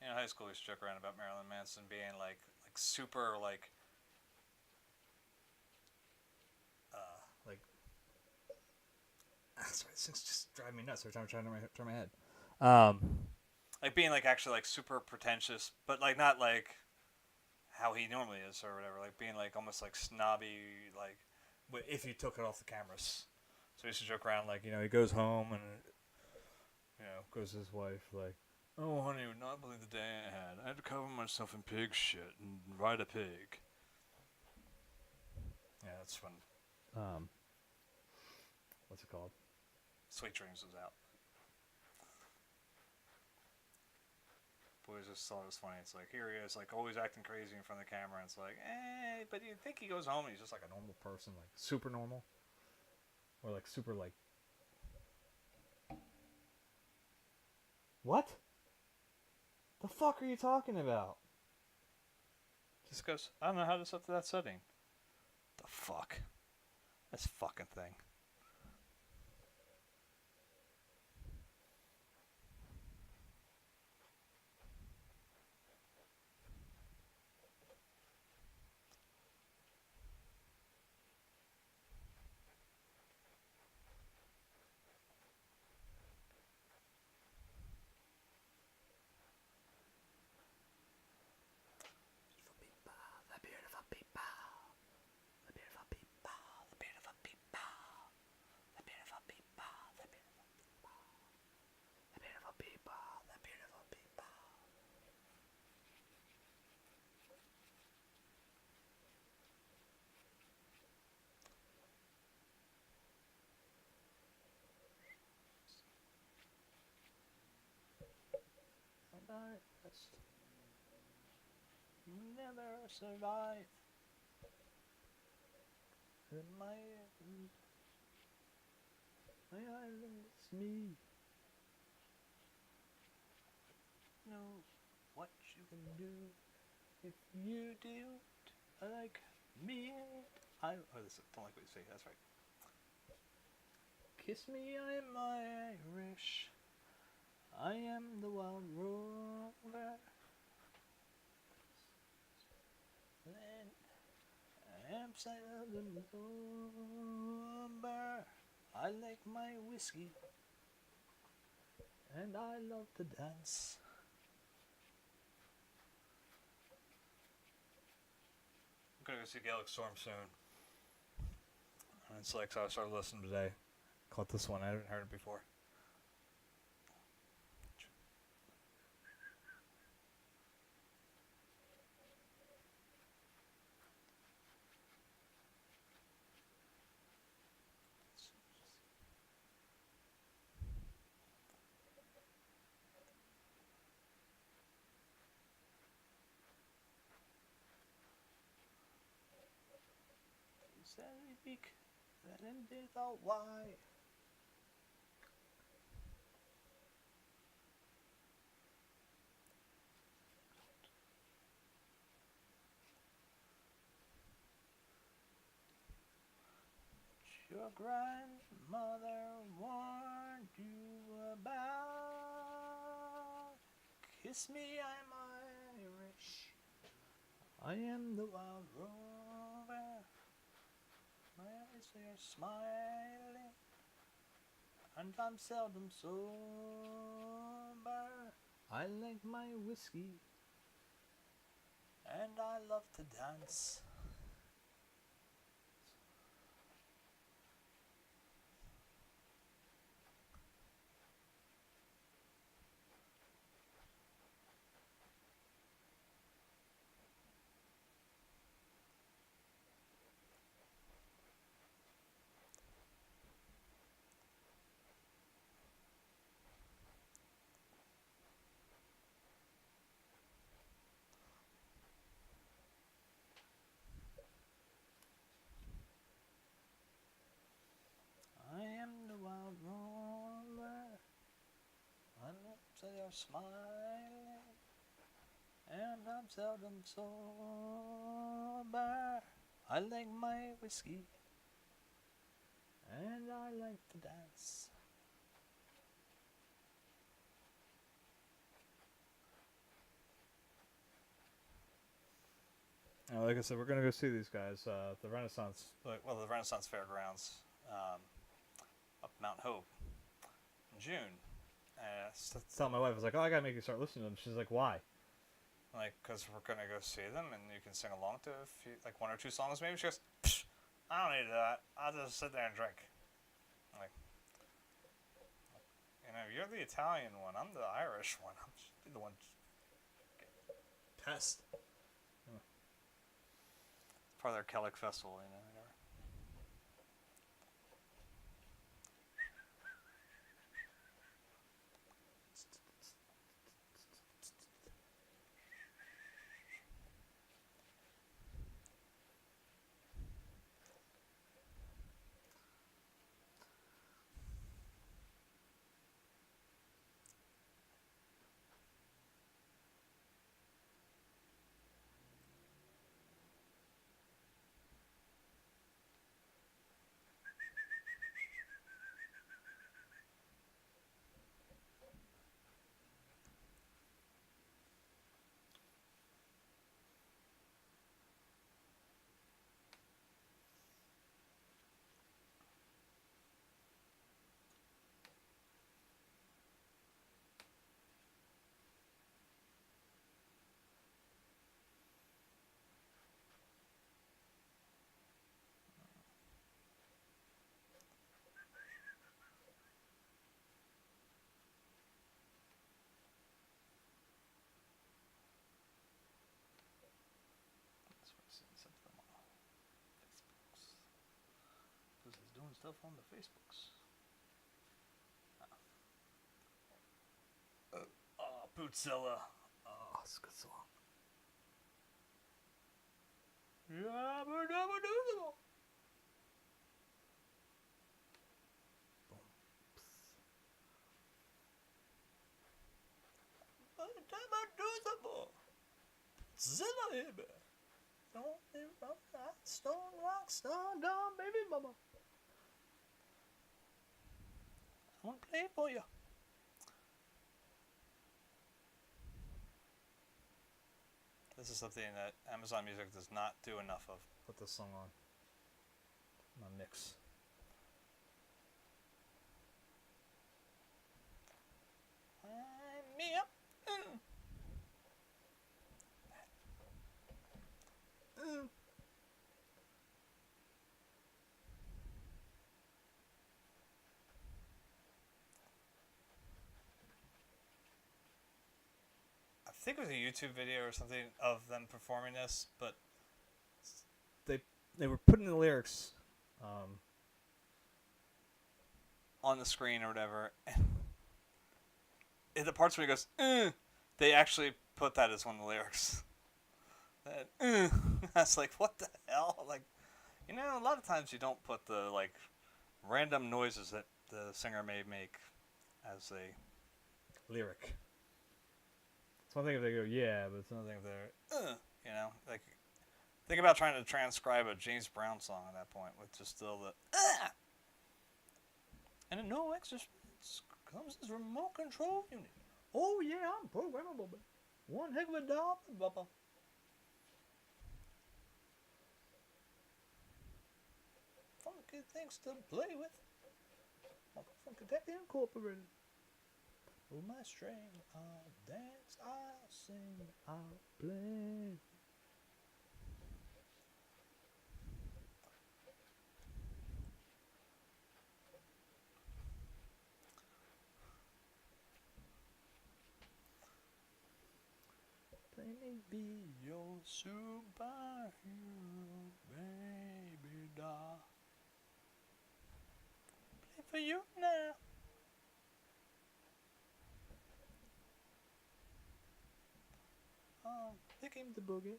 S2: In high school, we joke around about Marilyn Manson being like super like
S1: sorry, this thing's just driving me nuts every time I try to turn my head.
S2: like being like actually like super pretentious, but like not like how he normally is or whatever. Like being like almost like snobby, like
S1: if you took it off the cameras. So he used to joke around like, you know, he goes home and, you know, goes to his wife like,
S2: oh honey, you would not believe the day I had. I had to cover myself in pig shit and ride a pig. Yeah, that's fun.
S1: What's it called?
S2: Sweet Dreams was out. Boys just thought it was funny. It's like, here he is, like, always acting crazy in front of the camera. And it's like, but you think he goes home and he's just like
S1: a normal person, like super normal, or like super like. What? The fuck are you talking about?
S2: Just goes, I don't know how to set to that setting. The fuck? This fucking thing. Never survive. My island is me. Know what you can do if you do like me. I don't like what you say. That's right. Kiss me, I'm Irish. I am the wild rover. Then I am silent number. I like my whiskey, and I love to dance. I'm gonna go see Gaelic Storm soon. And it's like, so I started listening today. Caught this one, I haven't heard it before. Sally Beak And they thought, why? Your grandmother warned you about. Kiss me, I'm Irish. I am the wild rover. My eyes are smiling, and I'm seldom sober. I like my whiskey, and I love to dance. I am the wild rover. My lips are smiling, and I'm seldom sober. I like my whiskey, and I like to dance.
S1: Like I said, we're gonna go see these guys. The Renaissance.
S2: The Renaissance Fairgrounds up Mount Hope in June.
S1: Tell my wife, I was like, "Oh, I gotta make you start listening to them." She's like, "Why?"
S2: Because we're gonna go see them, and you can sing along to like one or two songs maybe. She goes, Psh, I don't need that. I'll just sit there and drink. Like, you're the Italian one. I'm the Irish one. I'm just the one.
S1: Pest.
S2: Part of their Celtic festival, whatever. Doing stuff on the Facebooks. Oh, Bootzilla. Oh, it's a good song. Yeah, but never do them. Zilla, baby. Don't be rock star, down, baby mama. I want to play it for you. This is something that Amazon Music does not do enough of.
S1: Put this song on my mix.
S2: Me up. I think it was a YouTube video or something of them performing this, but
S1: They were putting the lyrics
S2: on the screen or whatever. And the parts where he goes, they actually put that as one of the lyrics. That, I was like, what the hell? Like, You know, a lot of times you don't put the like random noises that the singer may make as a lyric. It's one thing if they go, yeah, but it's another thing if they're, you know, like think about trying to transcribe a James Brown song at that point with just still the, and no exercise comes as remote control unit. Oh yeah, I'm programmable. One heck of a job, Bubba. Funky things to play with. Funky Tech Incorporated. Oh, my string, I'll dance, I'll sing, I'll play. Play me be your superhero, baby doll. Play for you now. They came to boogie.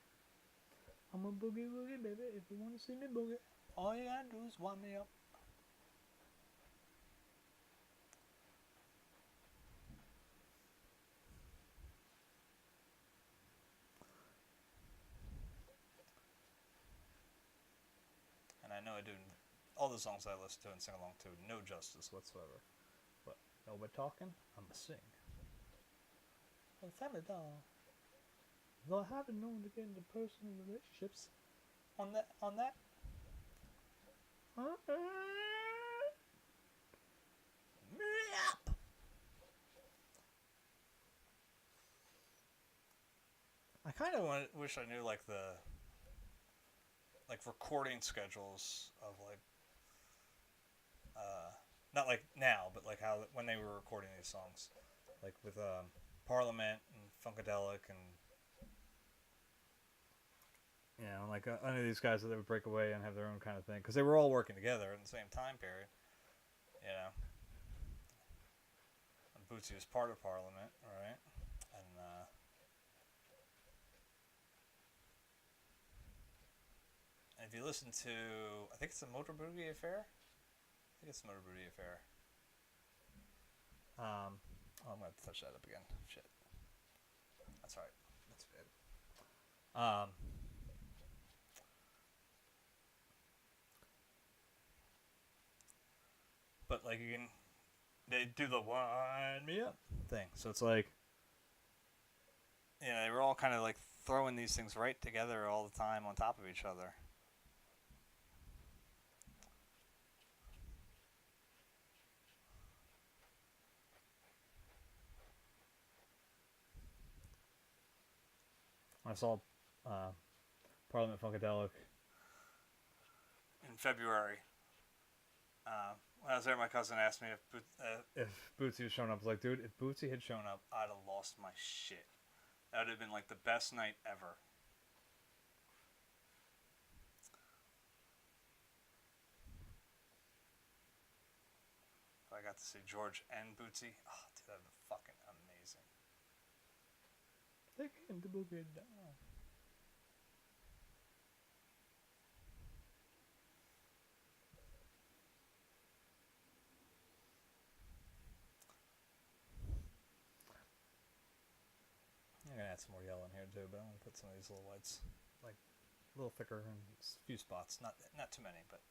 S2: I'm a boogie woogie, baby. If you want to see me boogie, all you gotta do is wind me up. And I know I do all the songs I listen to and sing along to no justice whatsoever. But no, we're talking, I'm a sing. Well, family doll. Though I haven't known to get into personal relationships on that. Yep. I kind of wish I knew like the recording schedules of like not like now, but like how when they were recording these songs, like with Parliament and Funkadelic and you know, like any of these guys that they would break away and have their own kind of thing because they were all working together in the same time period, you know. And Bootsy was part of Parliament, right? And if you listen to, I think it's the Motor Boogie Affair. I think it's the Motor Boogie Affair. I'm gonna have to touch that up again. Shit. That's alright. That's good. But like you can, they do the wind me up thing. So it's like, you know, they were all kind of like throwing these things right together all the time on top of each other. I saw Parliament Funkadelic in February. When I was there, my cousin asked me if Bootsy was showing up. I was like, dude, if Bootsy had shown up, I'd have lost my shit. That would have been like the best night ever. If I got to see George and Bootsy, oh, dude, that'd be fucking amazing. They came to boogie down. I'm gonna add some more yellow in here too, but I'm gonna put some of these little whites, like a little thicker in a few spots. Not too many, but.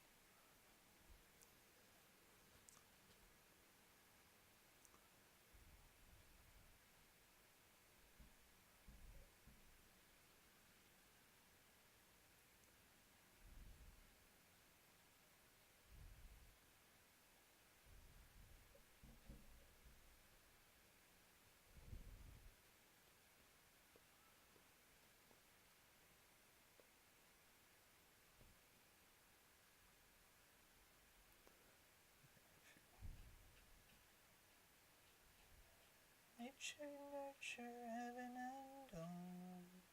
S2: Nature, nurture, heaven and home.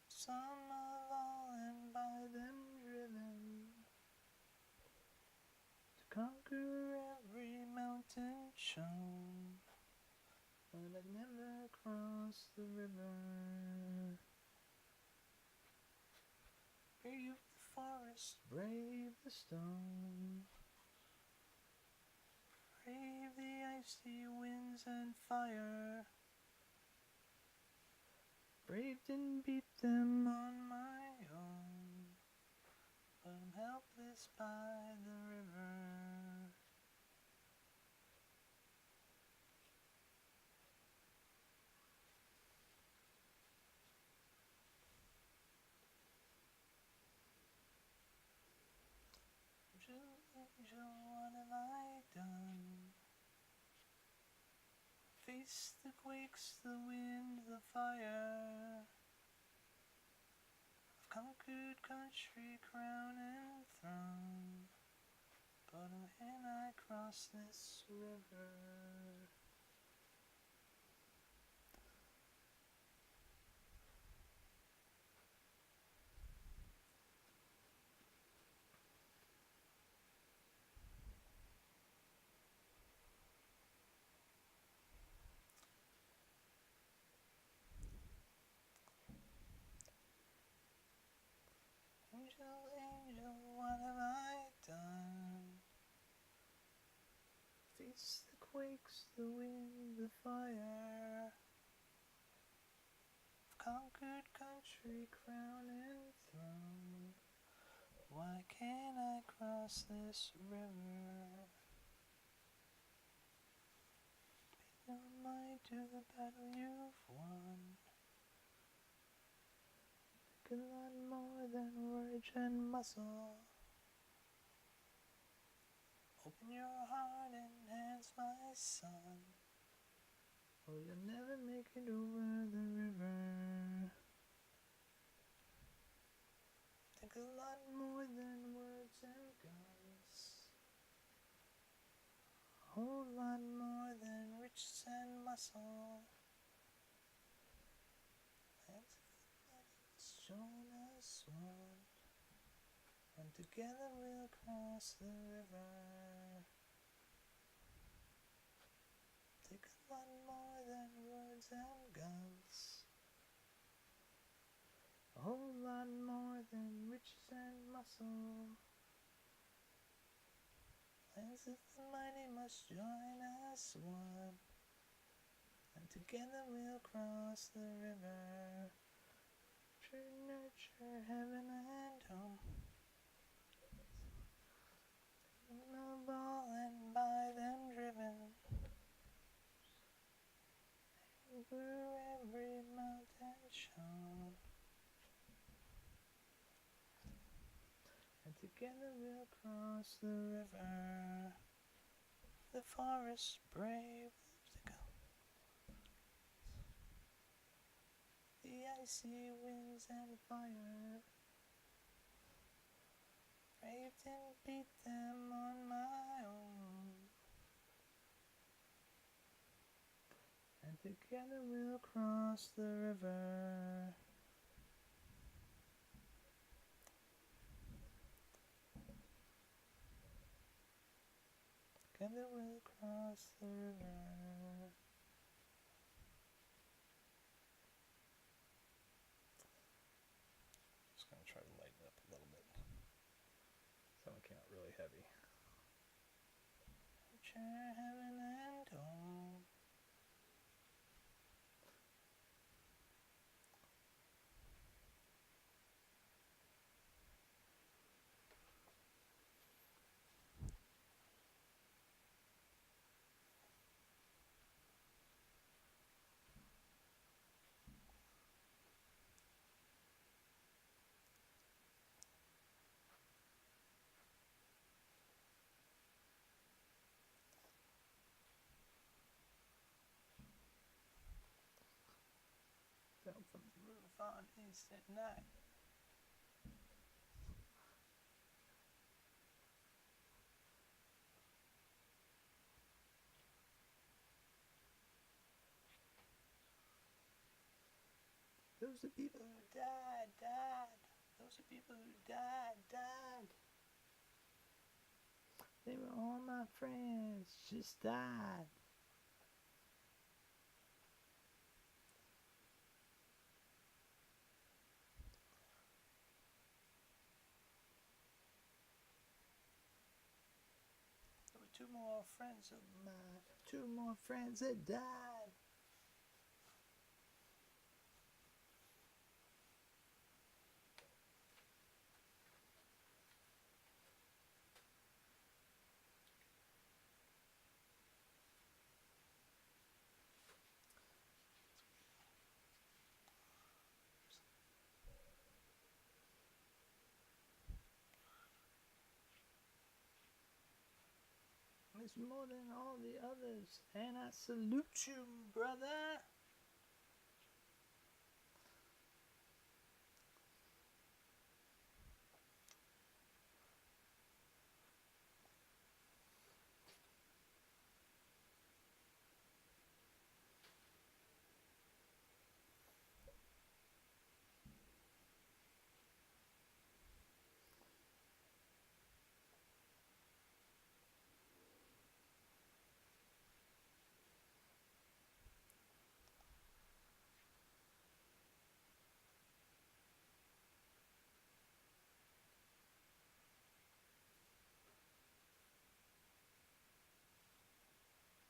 S2: Some of all and by them driven to conquer every mountain shown, but I've never crossed the river. Hear you forest, brave the stone, brave the icy winds and fire. Braved and beat them on my own, but I'm helpless by the river. Angel, what have I done? Face the quakes, the wind, the fire. I've conquered country, crown and throne, but when I cross this river, angel, angel, what have I done? Face the quakes, the wind, the fire. I've conquered country, crown and throne. Why can't I cross this river? Be the might to the battle you've won. Make a lot more than words and muscle. Open your heart and hands, my son, or you'll never make it over the river. Take a lot more than words and guns, a whole lot more than riches and muscle. Let's join us one, and together we'll cross the river. Take a lot more than words and guns, a whole lot more than riches and muscle. Lands of the mighty must join us one, and together we'll cross the river. Nurture heaven and home, of all and by them driven, and through every mountain shown, and together we'll cross the river. The forest brave lives to go. The icy winds and fire, braved and beat them on my own, and together we'll cross the river. Together we'll cross the river. Just gonna try to lighten it up a little bit. That one came out really heavy. Nurture heaven and home. Fell from the roof on instant night. Those are people who died. Those are people who died. They were all my friends, just died. Two more friends of mine. Two more friends that died. It's more than all the others, and I salute you, brother.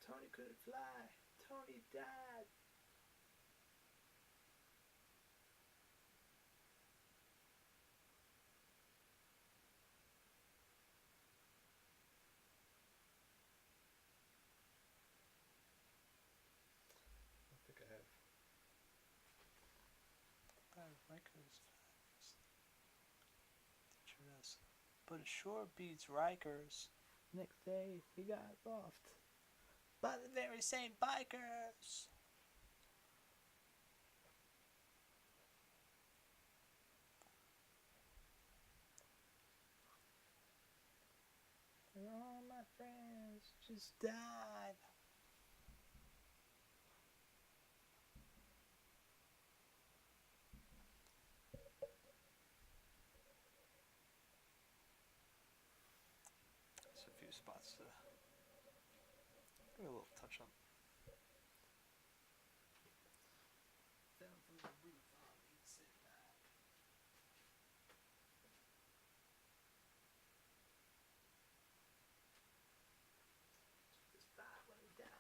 S2: Tony couldn't fly. Tony died. I think I have. Rikers. But it sure beats Rikers. Next day, he got buffed by the very same bikers. All my friends just died. There's a few spots to give a little touch up. Down from the roof, I'll eat sit back. This fire running down.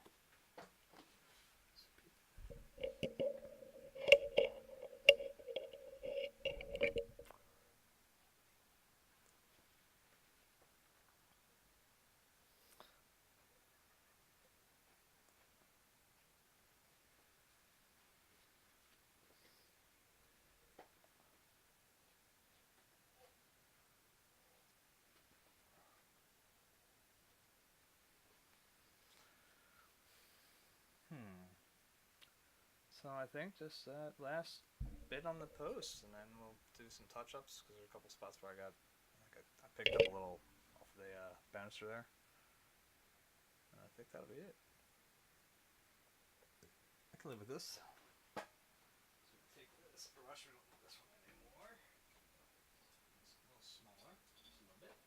S2: So I think just that last bit on the post, and then we'll do some touch-ups, because there are a couple spots where I picked up a little off the banister there. And I think that'll be it. I can live with this. So take this brush, we don't need this one anymore. It's a little smaller, just a little bit.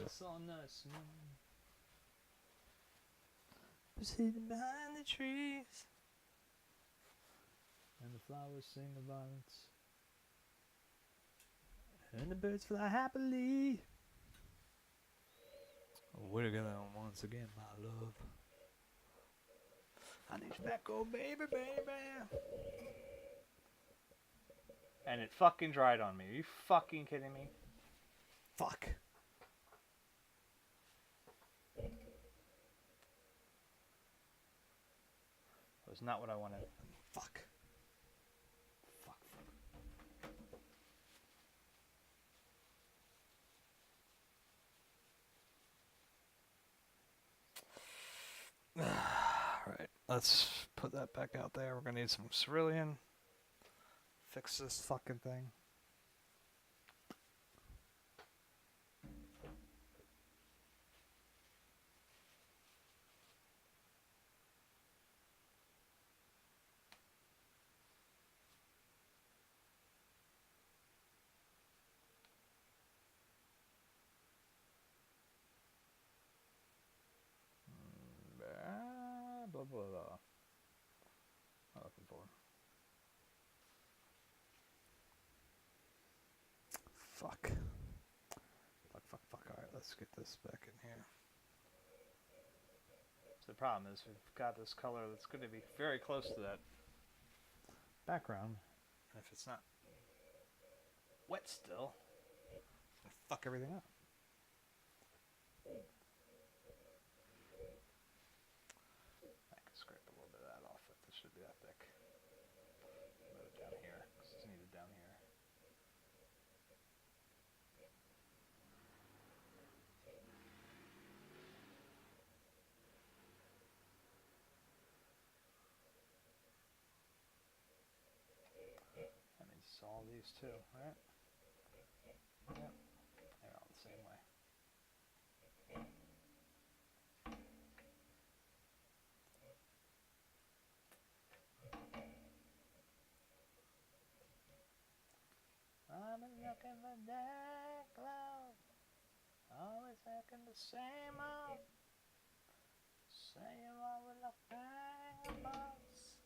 S2: It's all nice, man. Was hidden behind the trees, and the flowers sing of violence, and the birds fly happily. We're together once again, my love. I need you back, oh baby, baby. And it fucking dried on me. Are you fucking kidding me? Fuck. That was not what I wanted. Fuck. Fuck. Alright, let's put that back out there. We're gonna need some cerulean. Fix this fucking thing. Blah, blah, blah. I'm looking for. Fuck. Fuck. Alright, let's get this back in here.
S1: So the problem is we've got this color that's going to be very close to that background. And if it's not wet still, it's going to fuck everything up. I can scrape a little bit of that off if this should be that thick. Move it down here because it's needed down here. That means it's all these too, right? Yep. They're all the same way. I've been looking for that cloud, always looking the same old, saying what will I find, boss?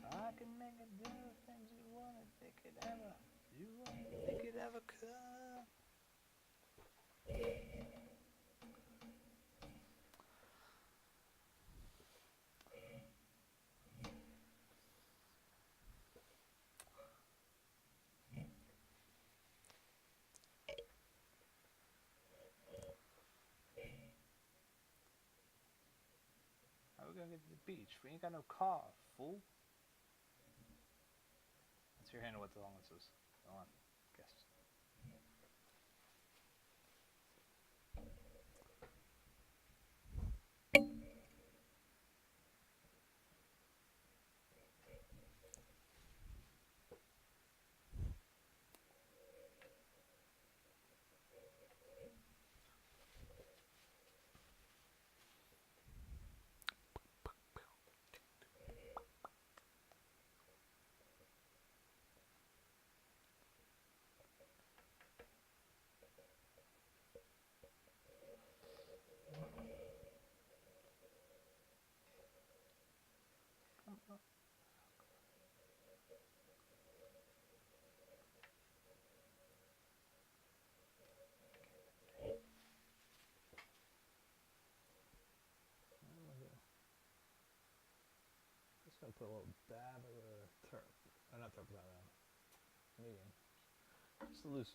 S1: I can make it do things you wouldn't think it ever could. How are we gonna get to the beach? We ain't got no car, fool. What's your handle? What the long this is? Go on, guess. Just gonna put a little dab of the turp. Not turpentine, medium. Just a loose,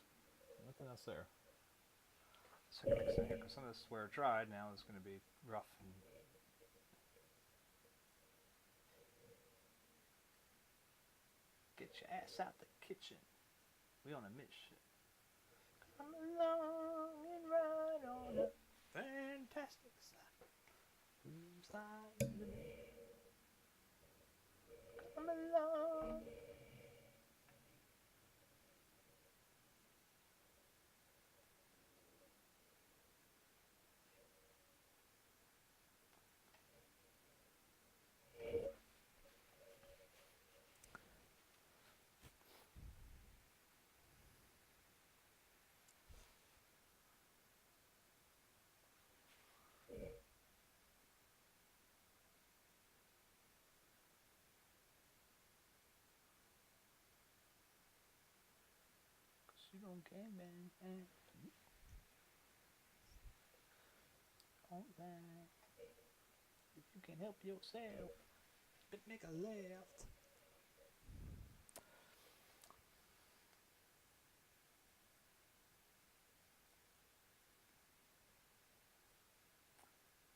S1: nothing else there. So I can mix it here because some of this where it dried now is going to be rough and. Get your ass out the kitchen. We on a mission. Come along and ride on a fantastic slide. Slide with me. Come along. You don't care, man. All right. If you can help yourself, but make a left.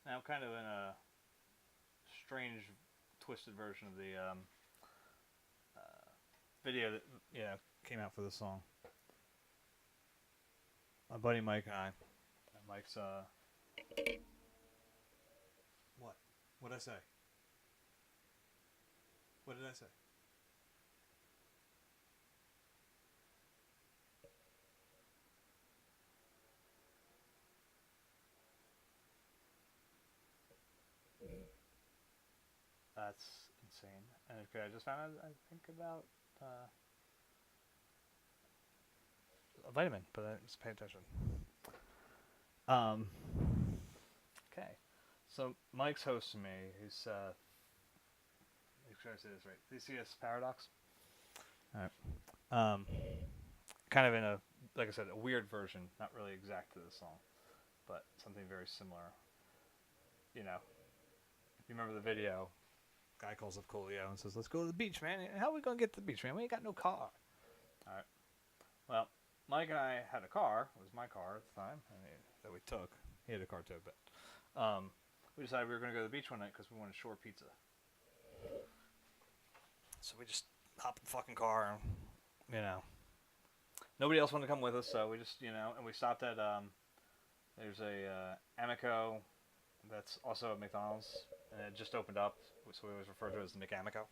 S1: Now, I'm kind of in a strange, twisted version of the video that came out for this song. My buddy Mike and I. Mike's what? What'd I say? What did I say? That's insane. And okay, I just found out I think about a vitamin, but I just pay attention. Okay. So Mike's hosting me. He's make sure I say this right. DCS Paradox. Alright. Kind of in a like I said, a weird version, not really exact to this song, but something very similar. You know, if you remember the video, guy calls up Coolio and says, "Let's go to the beach, man. How are we gonna get to the beach, man? We ain't got no car." All right. Well, Mike and I had a car. It was my car at the time that we took. He had a car too, but we decided we were gonna go to the beach one night because we wanted shore pizza. So we just hopped in the fucking car, and, you know, nobody else wanted to come with us, so we just, you know, and we stopped at there's a Amico that's also at McDonald's, and it just opened up, so we always refer to it as the McAmico.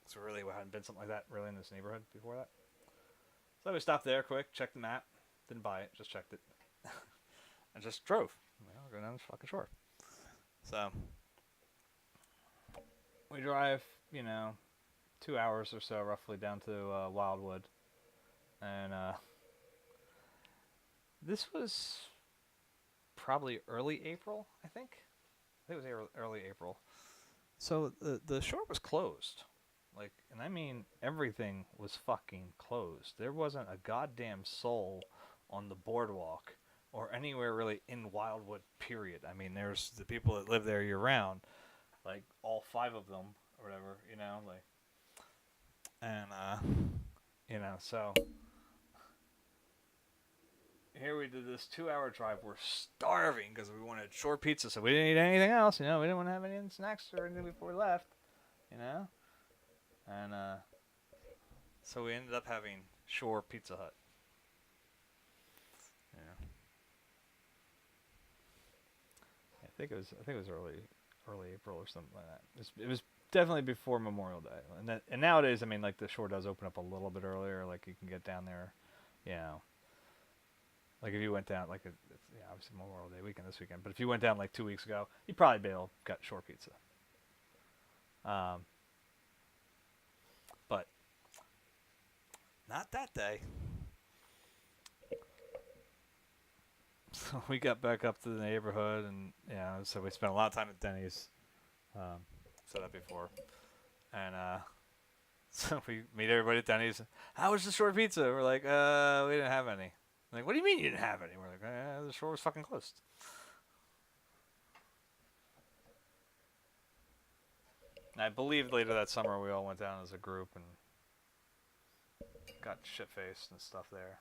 S1: So really, we hadn't been something like that really in this neighborhood before that. So we stopped there quick, checked the map, didn't buy it, just checked it, and just drove. Go down this fucking shore. So we drive, you know, 2 hours or so roughly down to Wildwood, and this was probably early April, I think. It was early April. So the shore was closed. Like, and I mean, everything was fucking closed. There wasn't a goddamn soul on the boardwalk or anywhere really in Wildwood, period. I mean, there's the people that live there year round, like all 5 of them or whatever, you know, like, and, you know, so here we did this 2-hour drive. We're starving because we wanted shore pizza, so we didn't eat anything else, you know. We didn't want to have any snacks or anything before we left, you know. And so we ended up having shore Pizza Hut. Yeah. I think it was early April or something like that. It was definitely before Memorial Day. And nowadays, I mean, like, the shore does open up a little bit earlier. Like, you can get down there, you know. Like, if you went down, like, it's obviously Memorial Day weekend this weekend, but if you went down like 2 weeks ago, you'd probably be able to get shore pizza. But not that day. So we got back up to the neighborhood, and so we spent a lot of time at Denny's. Said that before, and so we meet everybody at Denny's. How was the shore pizza? We're like, we didn't have any. Like, what do you mean you didn't have any? We're like, the shore was fucking closed. And I believe later that summer we all went down as a group and got shit-faced and stuff there.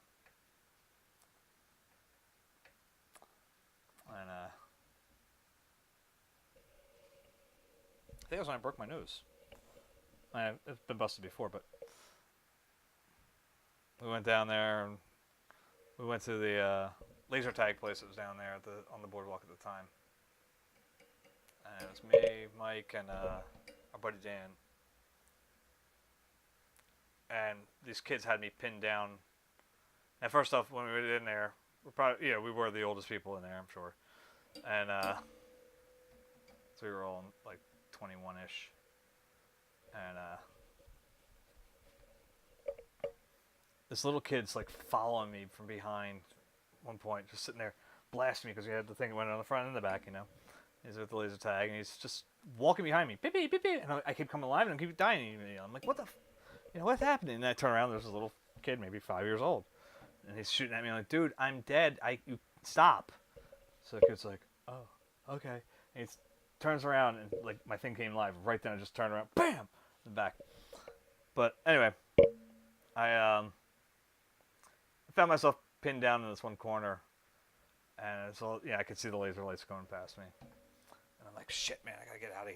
S1: And I think it was when I broke my nose. It's been busted before, but we went down there and we went to the laser tag place that was down there on the boardwalk at the time. And it was me, Mike, and our buddy Dan. And these kids had me pinned down. And first off, when we were in there, we were the oldest people in there, I'm sure. And so we were all like 21-ish. And this little kid's like following me from behind at one point, just sitting there blasting me because we had the thing that went on the front and the back, you know. He's with the laser tag, and he's just walking behind me. Beep, beep, beep, beep. And I keep coming alive, and I keep dying. I'm like, what the what's happening? And I turn around, there's this little kid, maybe 5 years old. And he's shooting at me. I'm like, dude, I'm dead. You stop. So the kid's like, oh, okay. And he turns around, and like my thing came live right then. I just turned around, bam, in the back. But anyway, I found myself pinned down in this one corner, and so I could see the laser lights going past me. And I'm like, shit, man, I gotta get out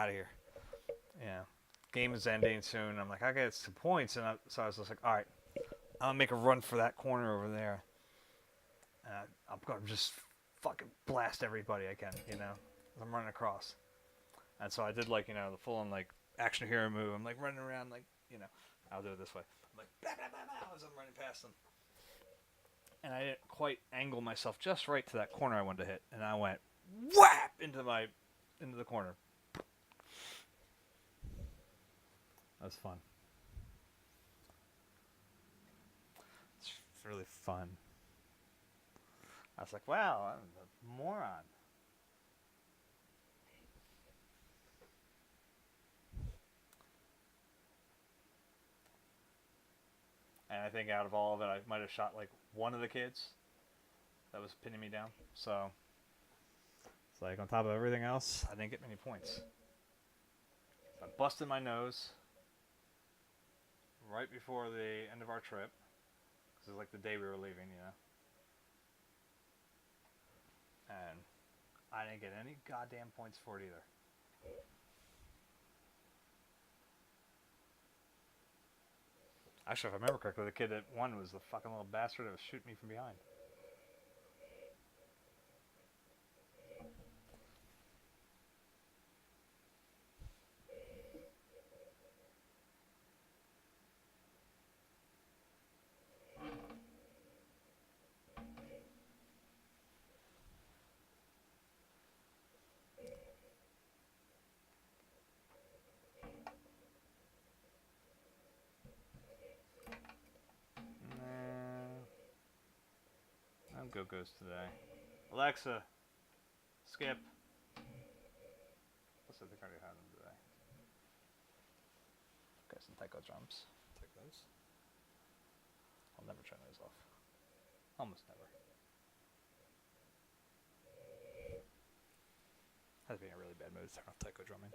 S1: of here. Yeah, game is ending soon. I'm like, I gotta get some points, and so I was just like, all right, I'm gonna make a run for that corner over there. I'm gonna just fucking blast everybody I can, I'm running across. And so I did the full-on action hero move. I'm like running around I'll do it this way. I'm like blah, blah, blah, blah, as I'm running past them. And I didn't quite angle myself just right to that corner I wanted to hit, and I went whap into the corner. That was fun. It's really fun. I was like, wow, I'm a moron.
S2: And I think out of all of it, I might have shot like one of the kids that was pinning me down. So it's like on top of everything else, I didn't get many points. I busted my nose right before the end of our trip. Because it was like the day we were leaving, you know. And I didn't get any goddamn points for it either. Actually, if I remember correctly, the kid that won was the fucking little bastard that was shooting me from behind. Nah. I'm go-go's today. Alexa, skip. Plus, I think I already had them today. Got some taiko drums. Take those. I'll never turn those off. Almost never. Has to be in a really bad mood to turn off taiko drumming.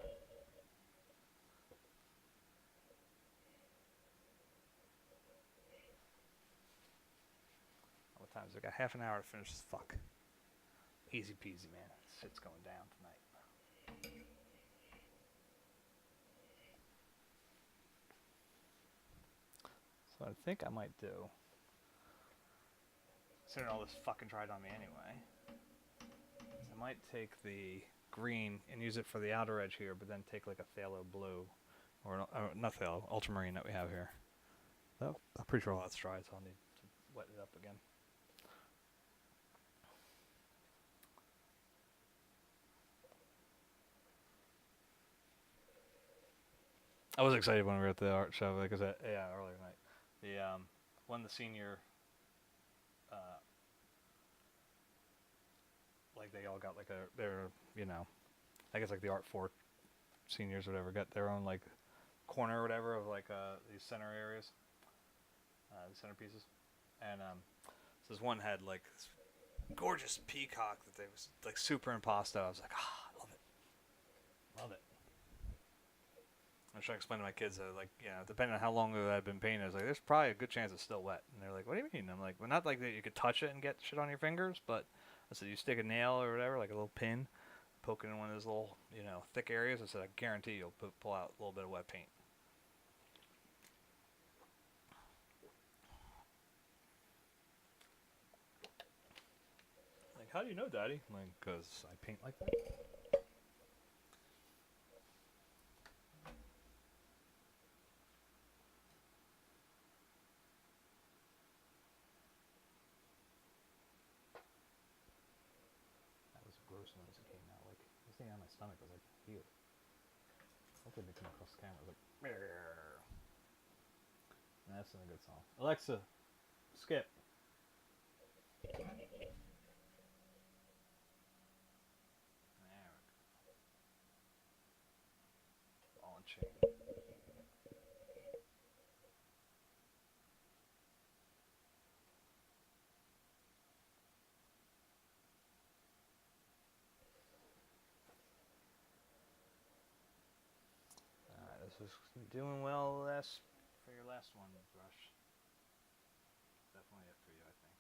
S2: What time is it? I got half an hour to finish this fuck. Easy peasy, man. Shit's going down tonight. So I think I might do, considering all this fucking dried on me anyway, I might take the green and use it for the outer edge here, but then take like a phthalo blue, or not phthalo, ultramarine that we have here. Though I'm pretty sure all that's dry, so I'll need to wet it up again. I was excited when we were at the art show, like I said, yeah, earlier tonight. The one of the senior, like they all got like their, you know, I guess like the Art 4 seniors or whatever, got their own like corner or whatever of like these center areas, the centerpieces, and so this one had like this gorgeous peacock that they was like super impasto. I was like, I love it, love it. I was trying to explain to my kids that, like, you know, depending on how long it had been painted, I was like, there's probably a good chance it's still wet. And they're like, what do you mean? I'm like, well, not like that you could touch it and get shit on your fingers, but I said, you stick a nail or whatever, like a little pin, poke it in one of those little, you know, thick areas. I said, I guarantee you'll pull out a little bit of wet paint. Like, how do you know, Daddy? I'm like, because I paint like that. Gross noise that came out. Like, this thing on my stomach was like here. Hopefully they come across the camera. It was like, Meow. And that's a good song. Alexa, skip. There we go. Ball and chain. This is doing well for your last one, Brush. Definitely it for you, I think.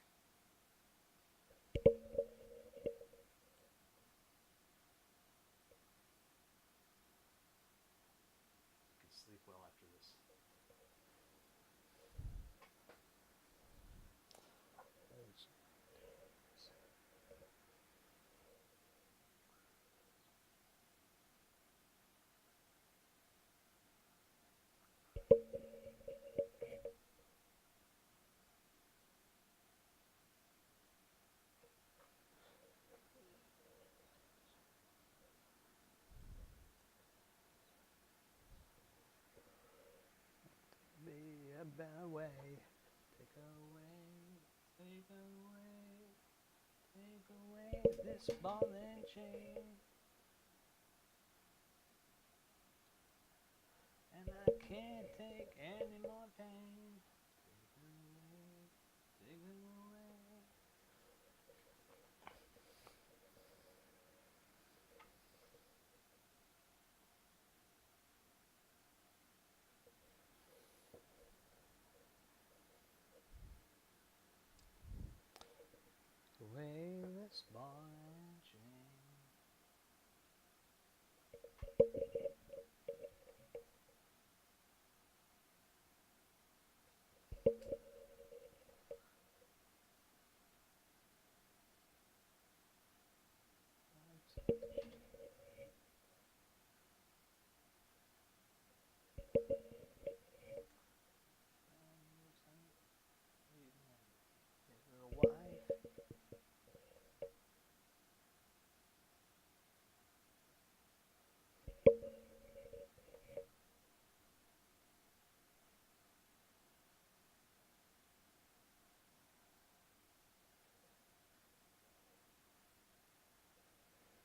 S2: You can sleep well after this. Be a better way. Take away this ball and chain. And I can't take any more pain.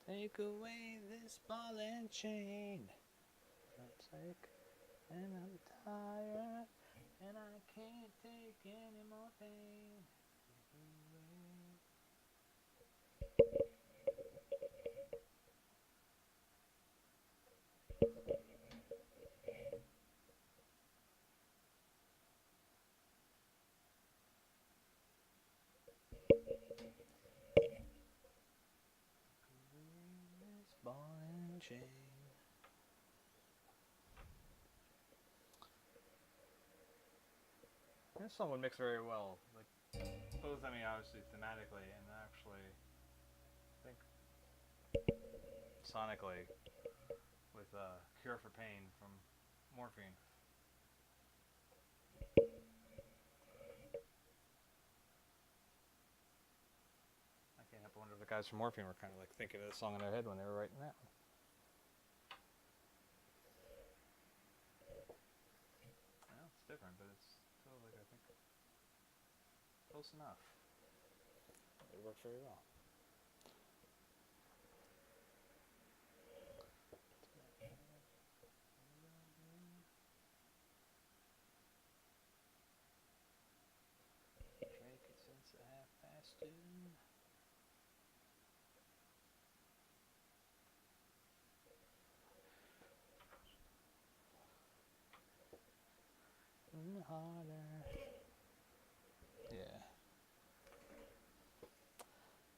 S2: Take away this ball and chain. I'm sick and I'm tired and I can't take any more pain. This ball and chain. This song would mix very well, like both. I mean, obviously thematically and actually, I think sonically, with "Cure for Pain" from Morphine. I can't help but wonder if the guys from Morphine were kind of like thinking of this song in their head when they were writing that one. Well, it's different, but it's still like I think close enough. It works very well. Drake it since 2:30. Harder. Yeah.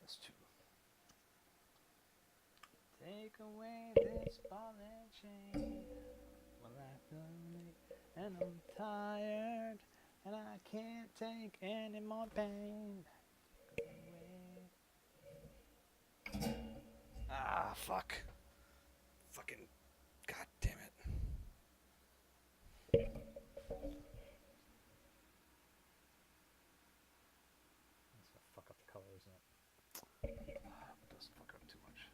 S2: That's two. Take away this ball and chain. My life lonely and I'm tired and I can't take any more pain. Ah, fuck. Fucking god damn it. That's gonna fuck up the color, isn't it? It doesn't fuck up too much.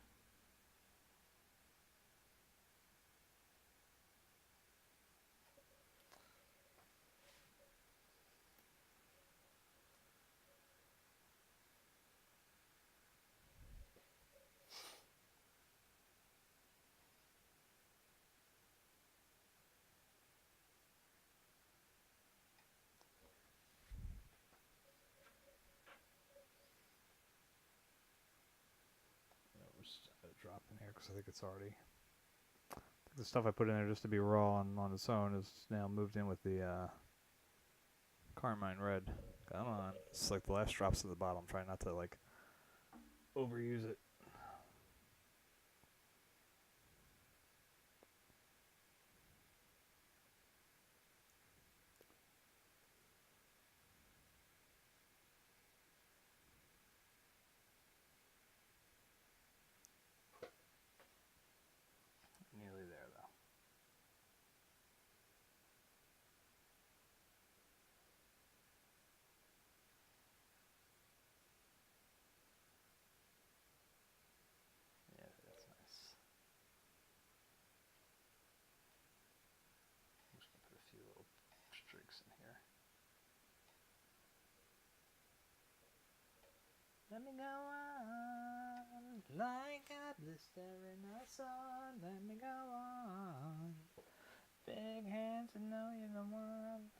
S2: We're just gonna drop in here because I think it's already. The stuff I put in there just to be raw and on its own is now moved in with the Carmine Red. Come on. It's like the last drops at the bottom. Try not to like overuse it. Nearly there though. Yeah, that's nice. I'm just gonna put a few little streaks in here. Let me go on like a blister in the sun. Let me go on. Big hands, I know you're the one.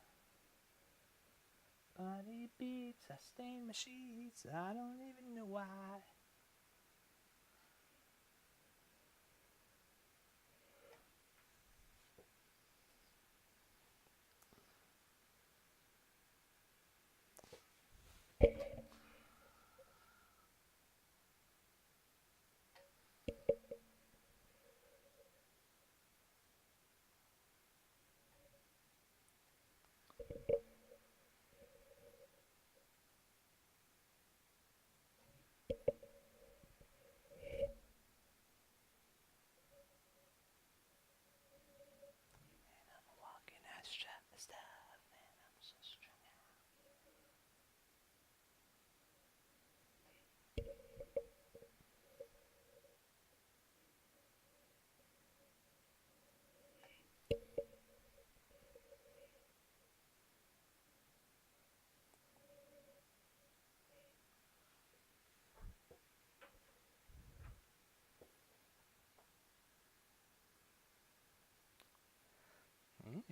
S2: Body beats, I stain my sheets. I don't even know why.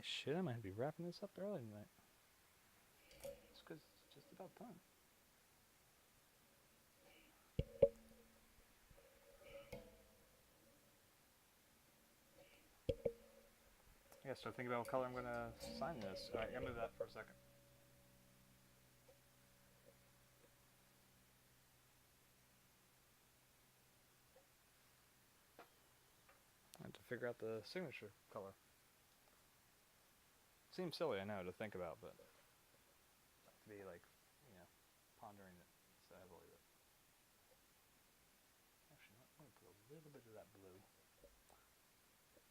S1: Shit, I might be wrapping this up early tonight. It's because it's just about time. I gotta start thinking about what color I'm gonna sign this. Alright, I gotta move that for a second. I have to figure out the signature color. Seems silly, I know, to think about, but to be like, you know, pondering it so heavily. But actually, I'm gonna put a little bit of that blue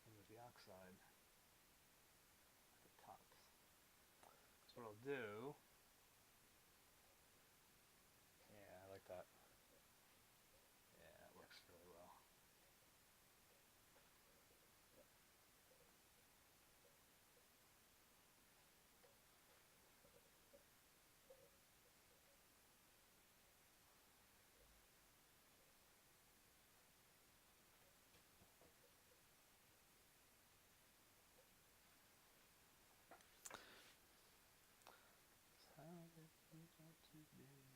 S1: in with the oxide at the top. So what I'll do, yeah, I like that. Yeah, that works really well. How it feels like today.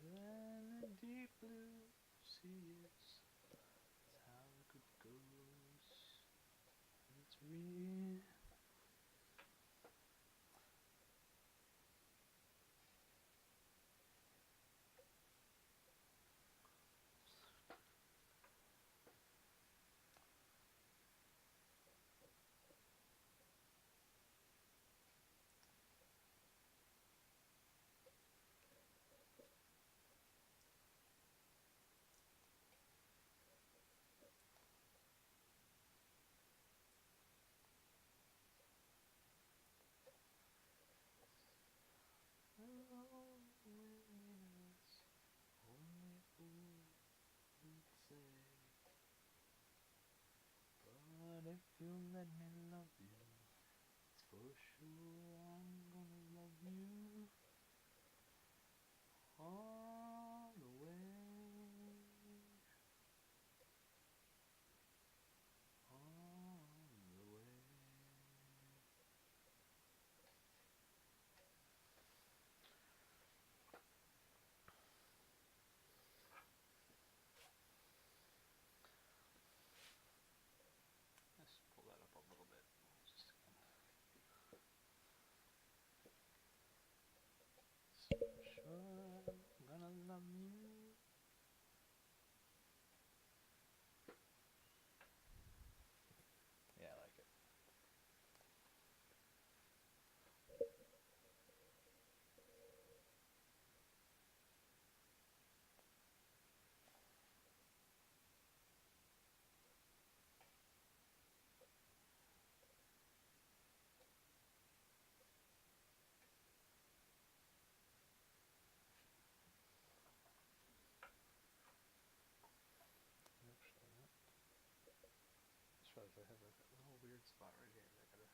S1: Than the deep blue sea is. That's how it goes. And it's real. Loneliness, only a fool would say. But if you let me love you, it's for sure I'm gonna love you all the way, all the way. Let's pull that up a little bit. Just again. Sure, I'm gonna love you. Yeah, I like it. Actually, not. Just realized I have like that little weird spot right here that I gotta.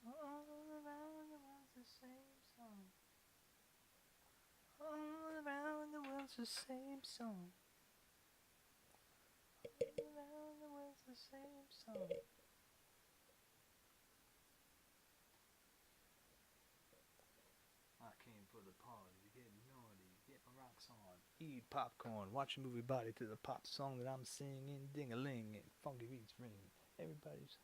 S1: All around the world's the same song. All around the world's the same song. All around the world's the same song. I came for the party, get naughty, get my rocks on, eat popcorn, watch a movie body to the pop song that I'm singing, ding-a-ling, and funky beats ring. Everybody's.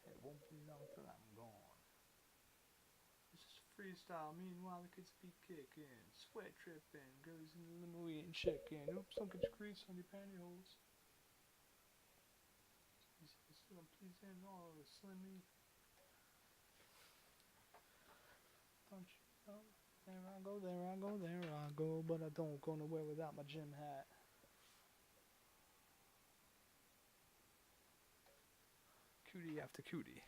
S1: It won't be long till I'm gone. It's just freestyle, meanwhile the kids be kicking, sweat tripping, girls in the limo eating chicken. Oops, don't get your grease on your pantyhose. Still pleasing all the slimmy. Don't you know? There I go, there I go, there I go, but I don't go nowhere without my gym hat. Cutie after cutie.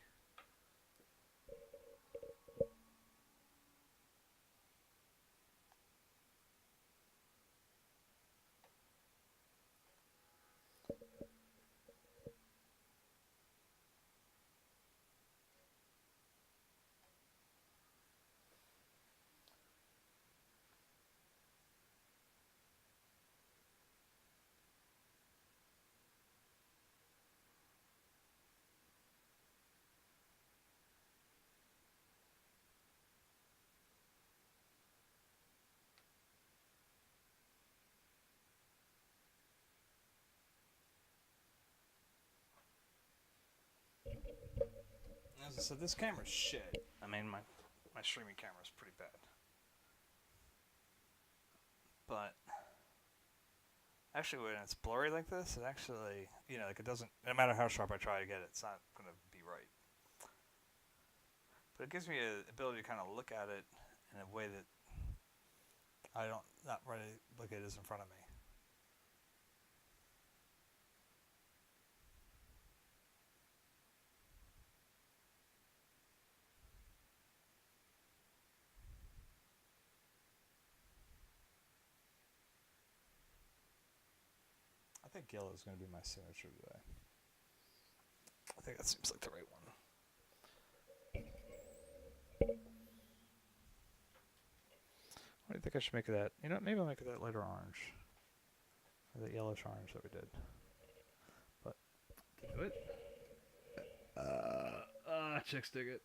S2: So this camera's shit. I mean, my streaming camera's pretty bad. But actually, when it's blurry like this, it actually, like it doesn't. No matter how sharp I try to get it, it's not gonna be right. But it gives me an ability to kind of look at it in a way that I don't not really look at it as in front of me. I think yellow is going to be my signature today. I think that seems like the right one. What do you think I should make of that? Maybe I'll make it that lighter orange. Or that yellowish orange that we did. But, do it. Chicks dig it.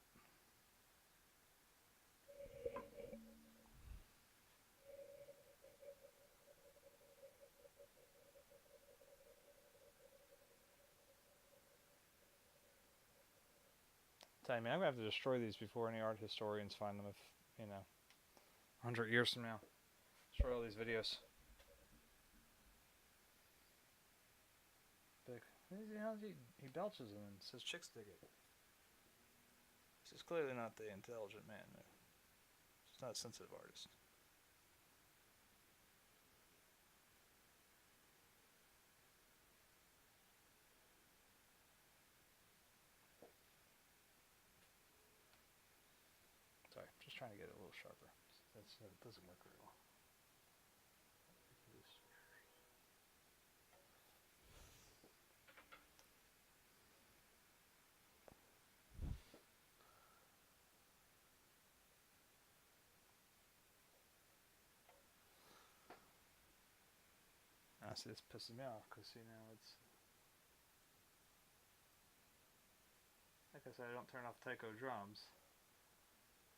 S2: Tell me, I'm gonna have to destroy these before any art historians find them. If 100 years from now, destroy all these videos. Big. He belches and then says chicks dig it. This is clearly not the intelligent man. He's not a sensitive artist. Sorry, just trying to get it a little sharper. It doesn't work very well. See, this pisses me off because now it's like I said, I don't turn off taiko drums.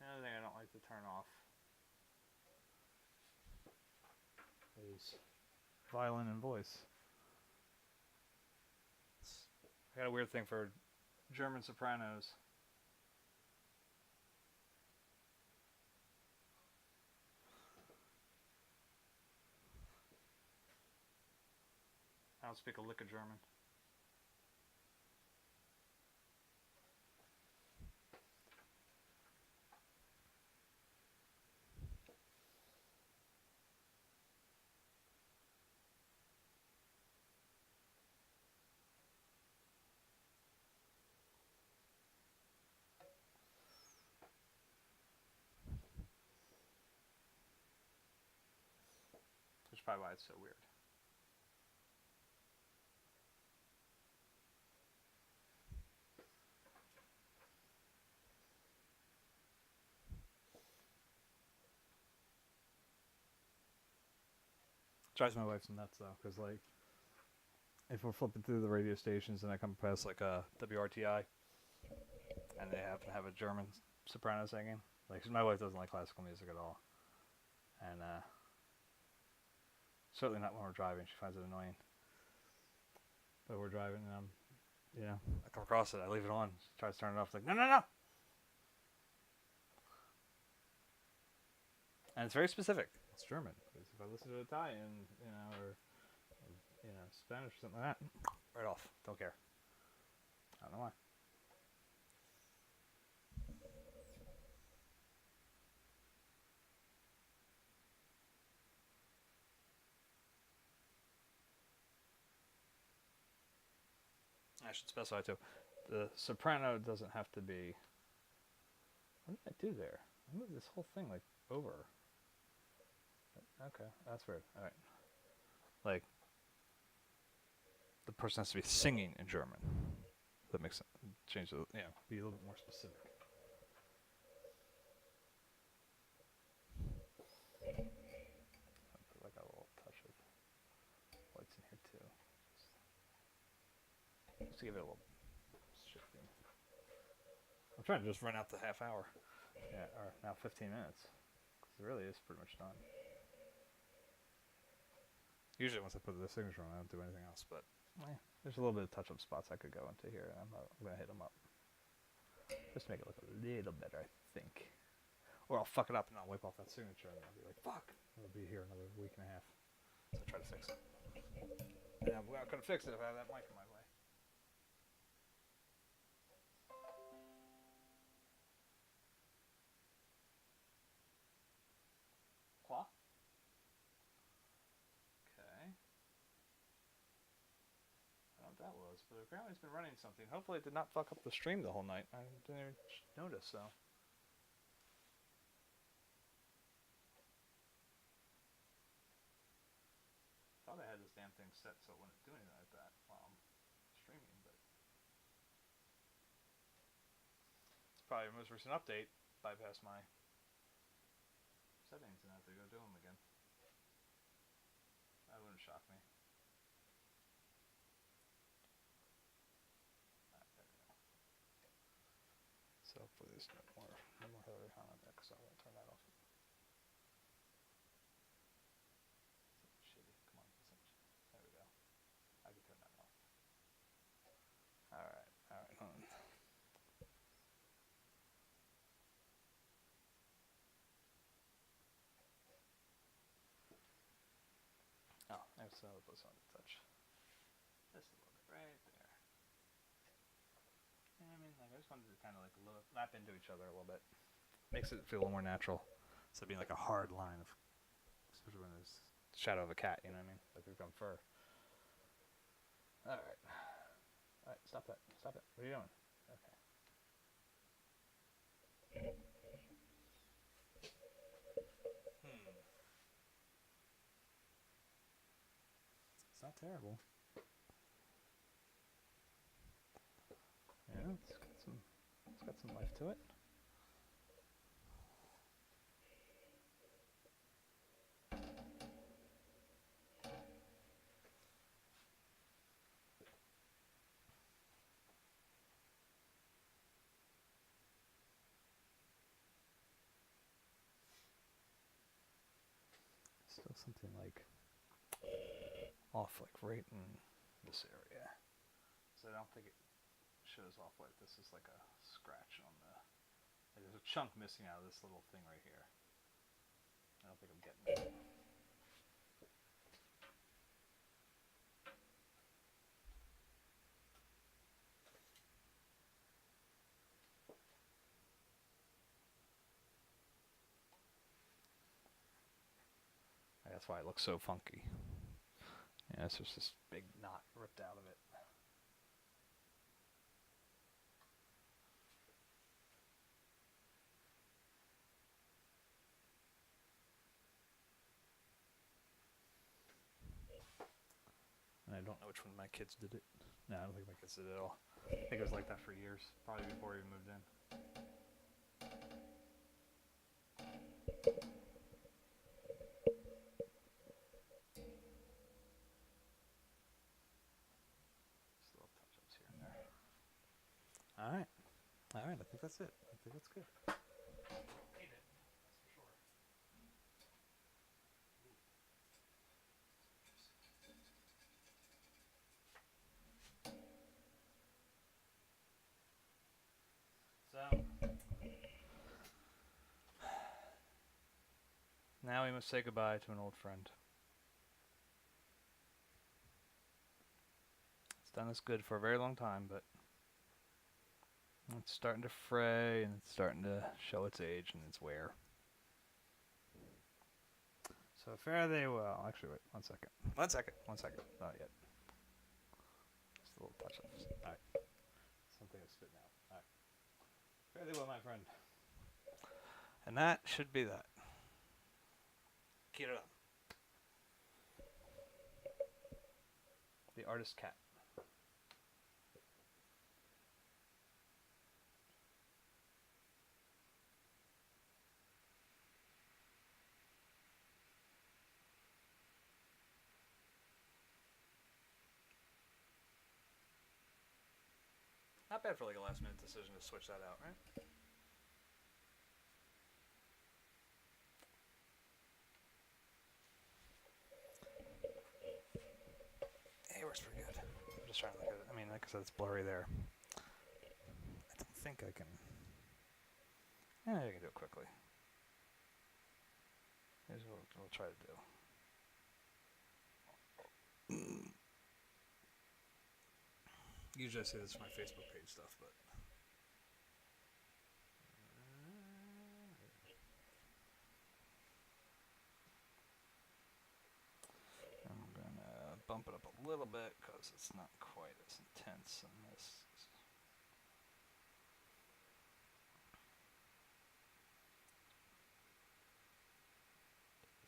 S2: The other thing I don't like to turn off is violin and voice. I got a weird thing for German sopranos. I don't speak a lick of German. Which is probably why it's so weird. Drives my wife nuts though, because like, if we're flipping through the radio stations and I come past like a WRTI, and they happen to have a German soprano singing, like my wife doesn't like classical music at all, and certainly not when we're driving. She finds it annoying. But we're driving and I come across it, I leave it on, she tries to turn it off, like no. And it's very specific. It's German. Because if I listen to Italian, or Spanish or something like that, right off. Don't care. I don't know why. I should specify too. The soprano doesn't have to be. What did I do there? I moved this whole thing like over. Okay, that's weird. All right. Like, the person has to be singing in German. That makes sense. Change the, be a little bit more specific. I'll put like a little touch of whites in here too. Just to give it a little shifting. I'm trying to just run out the half hour. Yeah, or now 15 minutes. Because it really is pretty much done. Usually once I put the signature on, I don't do anything else, but there's a little bit of touch-up spots I could go into here, and I'm going to hit them up.
S1: Just to make it look a little better, I think. Or I'll fuck it up and I'll wipe off that signature and I'll be like, fuck. It'll be here another week and a half. So I try to fix it. And I'm not going to fix it if I have that mic in my way. Qua? Okay. I don't know what that was, but apparently it's been running something. Hopefully it did not fuck up the stream the whole night. I didn't even notice, so. I thought I had this damn thing set so it wouldn't do anything like that while I'm streaming, but it's probably the most recent update bypassed my settings and I have to go do them again. That wouldn't shock me. Alright, there we go. So hopefully there's no more Hillary on that because I won't turn that off. Shitty. Come on. There we go. I can turn that off. Alright, hold on. Oh, there's another place I want to touch. Just a little bit right there. Yeah, I mean, like I just wanted to kind of like lap into each other a little bit. Makes it feel a little more natural. Instead of being like a hard line of, especially when there's the shadow of a cat, you know what I mean? Like we've got fur. Alright. Alright, stop that. Stop it. What are you doing? Okay. It's not terrible. Yeah, it's got some life to it. Still something like off, like right in this area. So I don't think it shows off like this is like a scratch on the. Like there's a chunk missing out of this little thing right here. I don't think I'm getting it. That's why it looks so funky. Yeah, it's just this big knot ripped out of it. And I don't know which one of my kids did it. No, I don't think my kids did it at all. I think it was like that for years, probably before we moved in. Alright. Alright, I think that's it. I think that's good. Ate it, that's for sure. So, now we must say goodbye to an old friend. It's done us good for a very long time, but it's starting to fray and it's starting to show its age and its wear. So fare thee well. Actually, wait, 1 second. 1 second. 1 second. Not yet. Just a little touch up. Alright. Something is spitting out. Alright. Fare thee well, my friend. And that should be that. Kyurem. The artist cat. Not bad for like a last minute decision to switch that out, right? Hey, it works pretty good. I'm just trying to look at it. I mean, like I said, it's blurry there. I don't think I can Yeah, you can do it quickly. Here's what we'll try to do. Usually I say this for my Facebook page stuff, but I'm gonna bump it up a little bit because it's not quite as intense in this.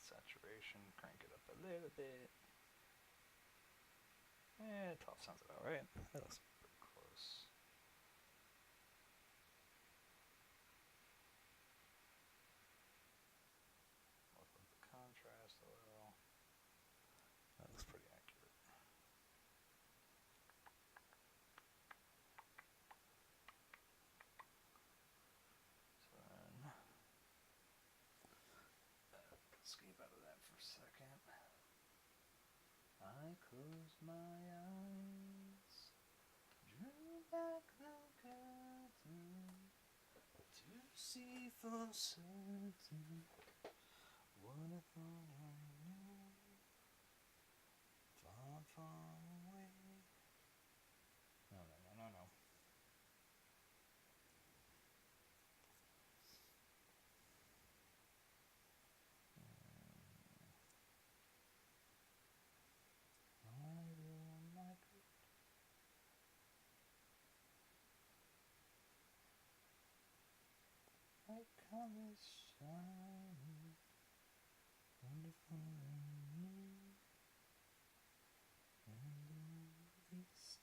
S1: Saturation, crank it up a little bit. 12 sounds about right. That looks pretty close. Work with the contrast a little. That looks pretty accurate. So then, escape out of that for a second. I close my eyes, drew back the curtain to see for certain what I thought I knew. Far, far away. No. I will migrate. Like colors shining, wonderful and new, and the east.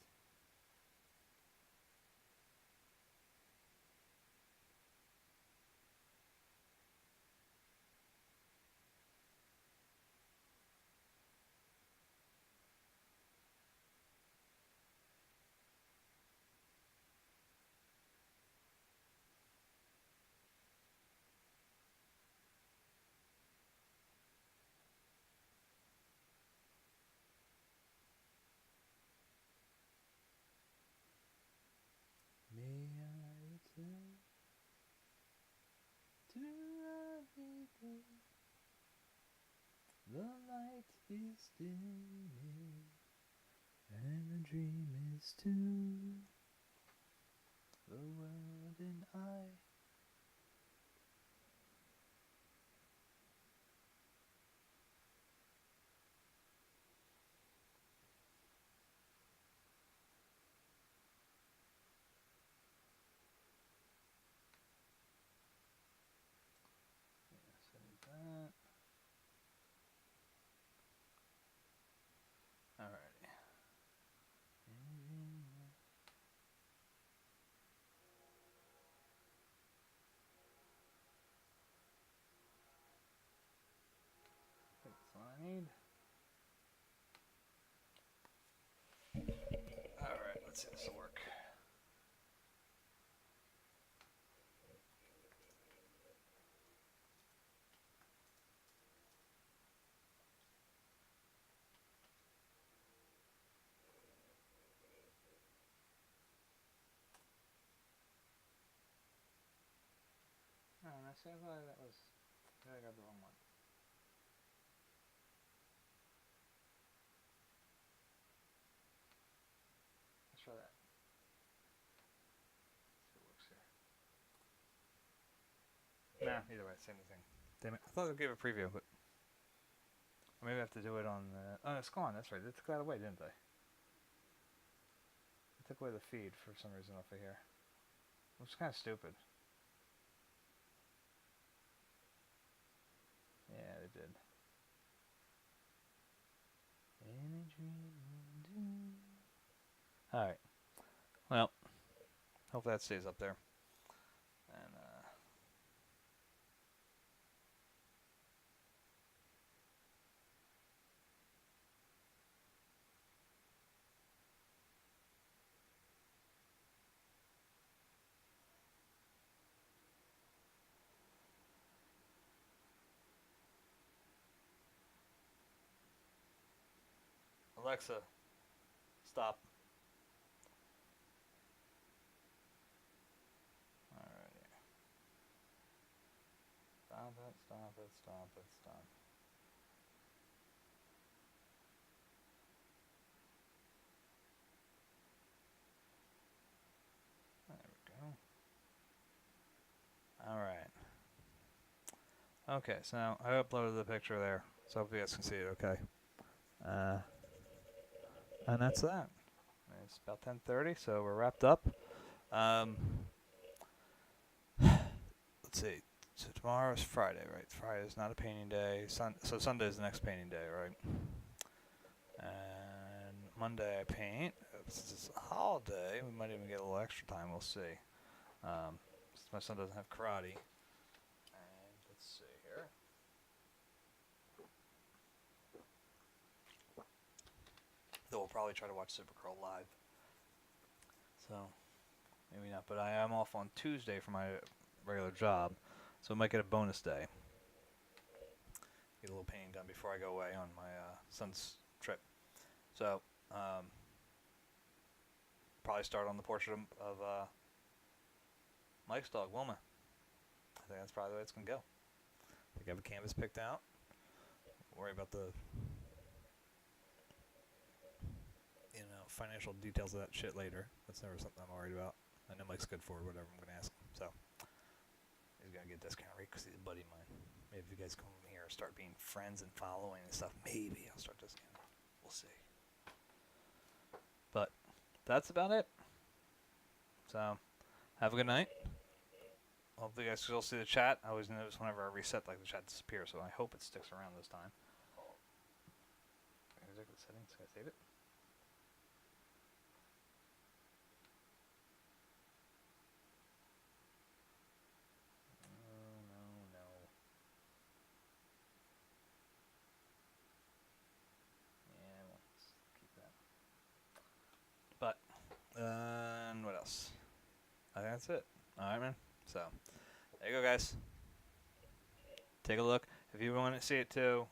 S1: May I return to a beginning? The light is dimming, and the dream is too. The world and I. Yeah, save that. Alrighty. That's what I need. Alright, let's see if this will work. Oh, and I thought that was. I got the wrong one. Let's try that. See what works here. Nah, either way, same thing. Damn it. I thought I gave a preview, but. Or maybe I have to do it on the. Oh, it's gone. That's right. They took that away, didn't they? They took away the feed for some reason off of here. Which is kind of stupid. Yeah, they did. Alright. Well, hope that stays up there. And, Alexa, stop. Alrighty.
S2: Stop. There we go. Alright. Okay, so now I uploaded the picture there, so hope you guys can see it okay. And that's that. It's about 10:30, so we're wrapped up. Let's see. So tomorrow is Friday, right? Friday is not a painting day. So Sunday is the next painting day, right? And Monday I paint. Since it's a holiday, we might even get a little extra time. We'll see. Since my son doesn't have karate. And let's see here. Though we'll probably try to watch Supergirl live. So maybe not. But I am off on Tuesday for my regular job, so I might get a bonus day. Get a little painting done before I go away on my son's trip. So probably start on the portrait of Mike's dog, Wilma. I think that's probably the way it's gonna go. I think I have a canvas picked out. Worry about the financial details of that shit later. That's never something I'm worried about. I know Mike's good for whatever I'm gonna ask him. So he's gonna get a discount rate because he's a buddy of mine. Maybe if you guys come here and start being friends and following and stuff, maybe I'll start discounting. We'll see. But that's about it. So have a good night. Hopefully you guys can still see the chat. I always notice whenever I reset, like the chat disappears. So I hope it sticks around this time. Settings. Can I save it? No. Yeah, well, let's keep that. But, and what else? I think that's it. Alright, man. So, there you go, guys. Take a look. If you want to see it too,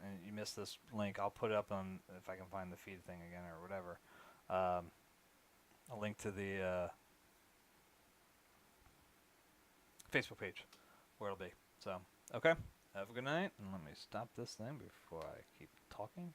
S2: and you missed this link, I'll put it up on, if I can find the feed thing again or whatever, a link to the Facebook page where it'll be. So, okay. Have a good night. And let me stop this thing before I keep talking.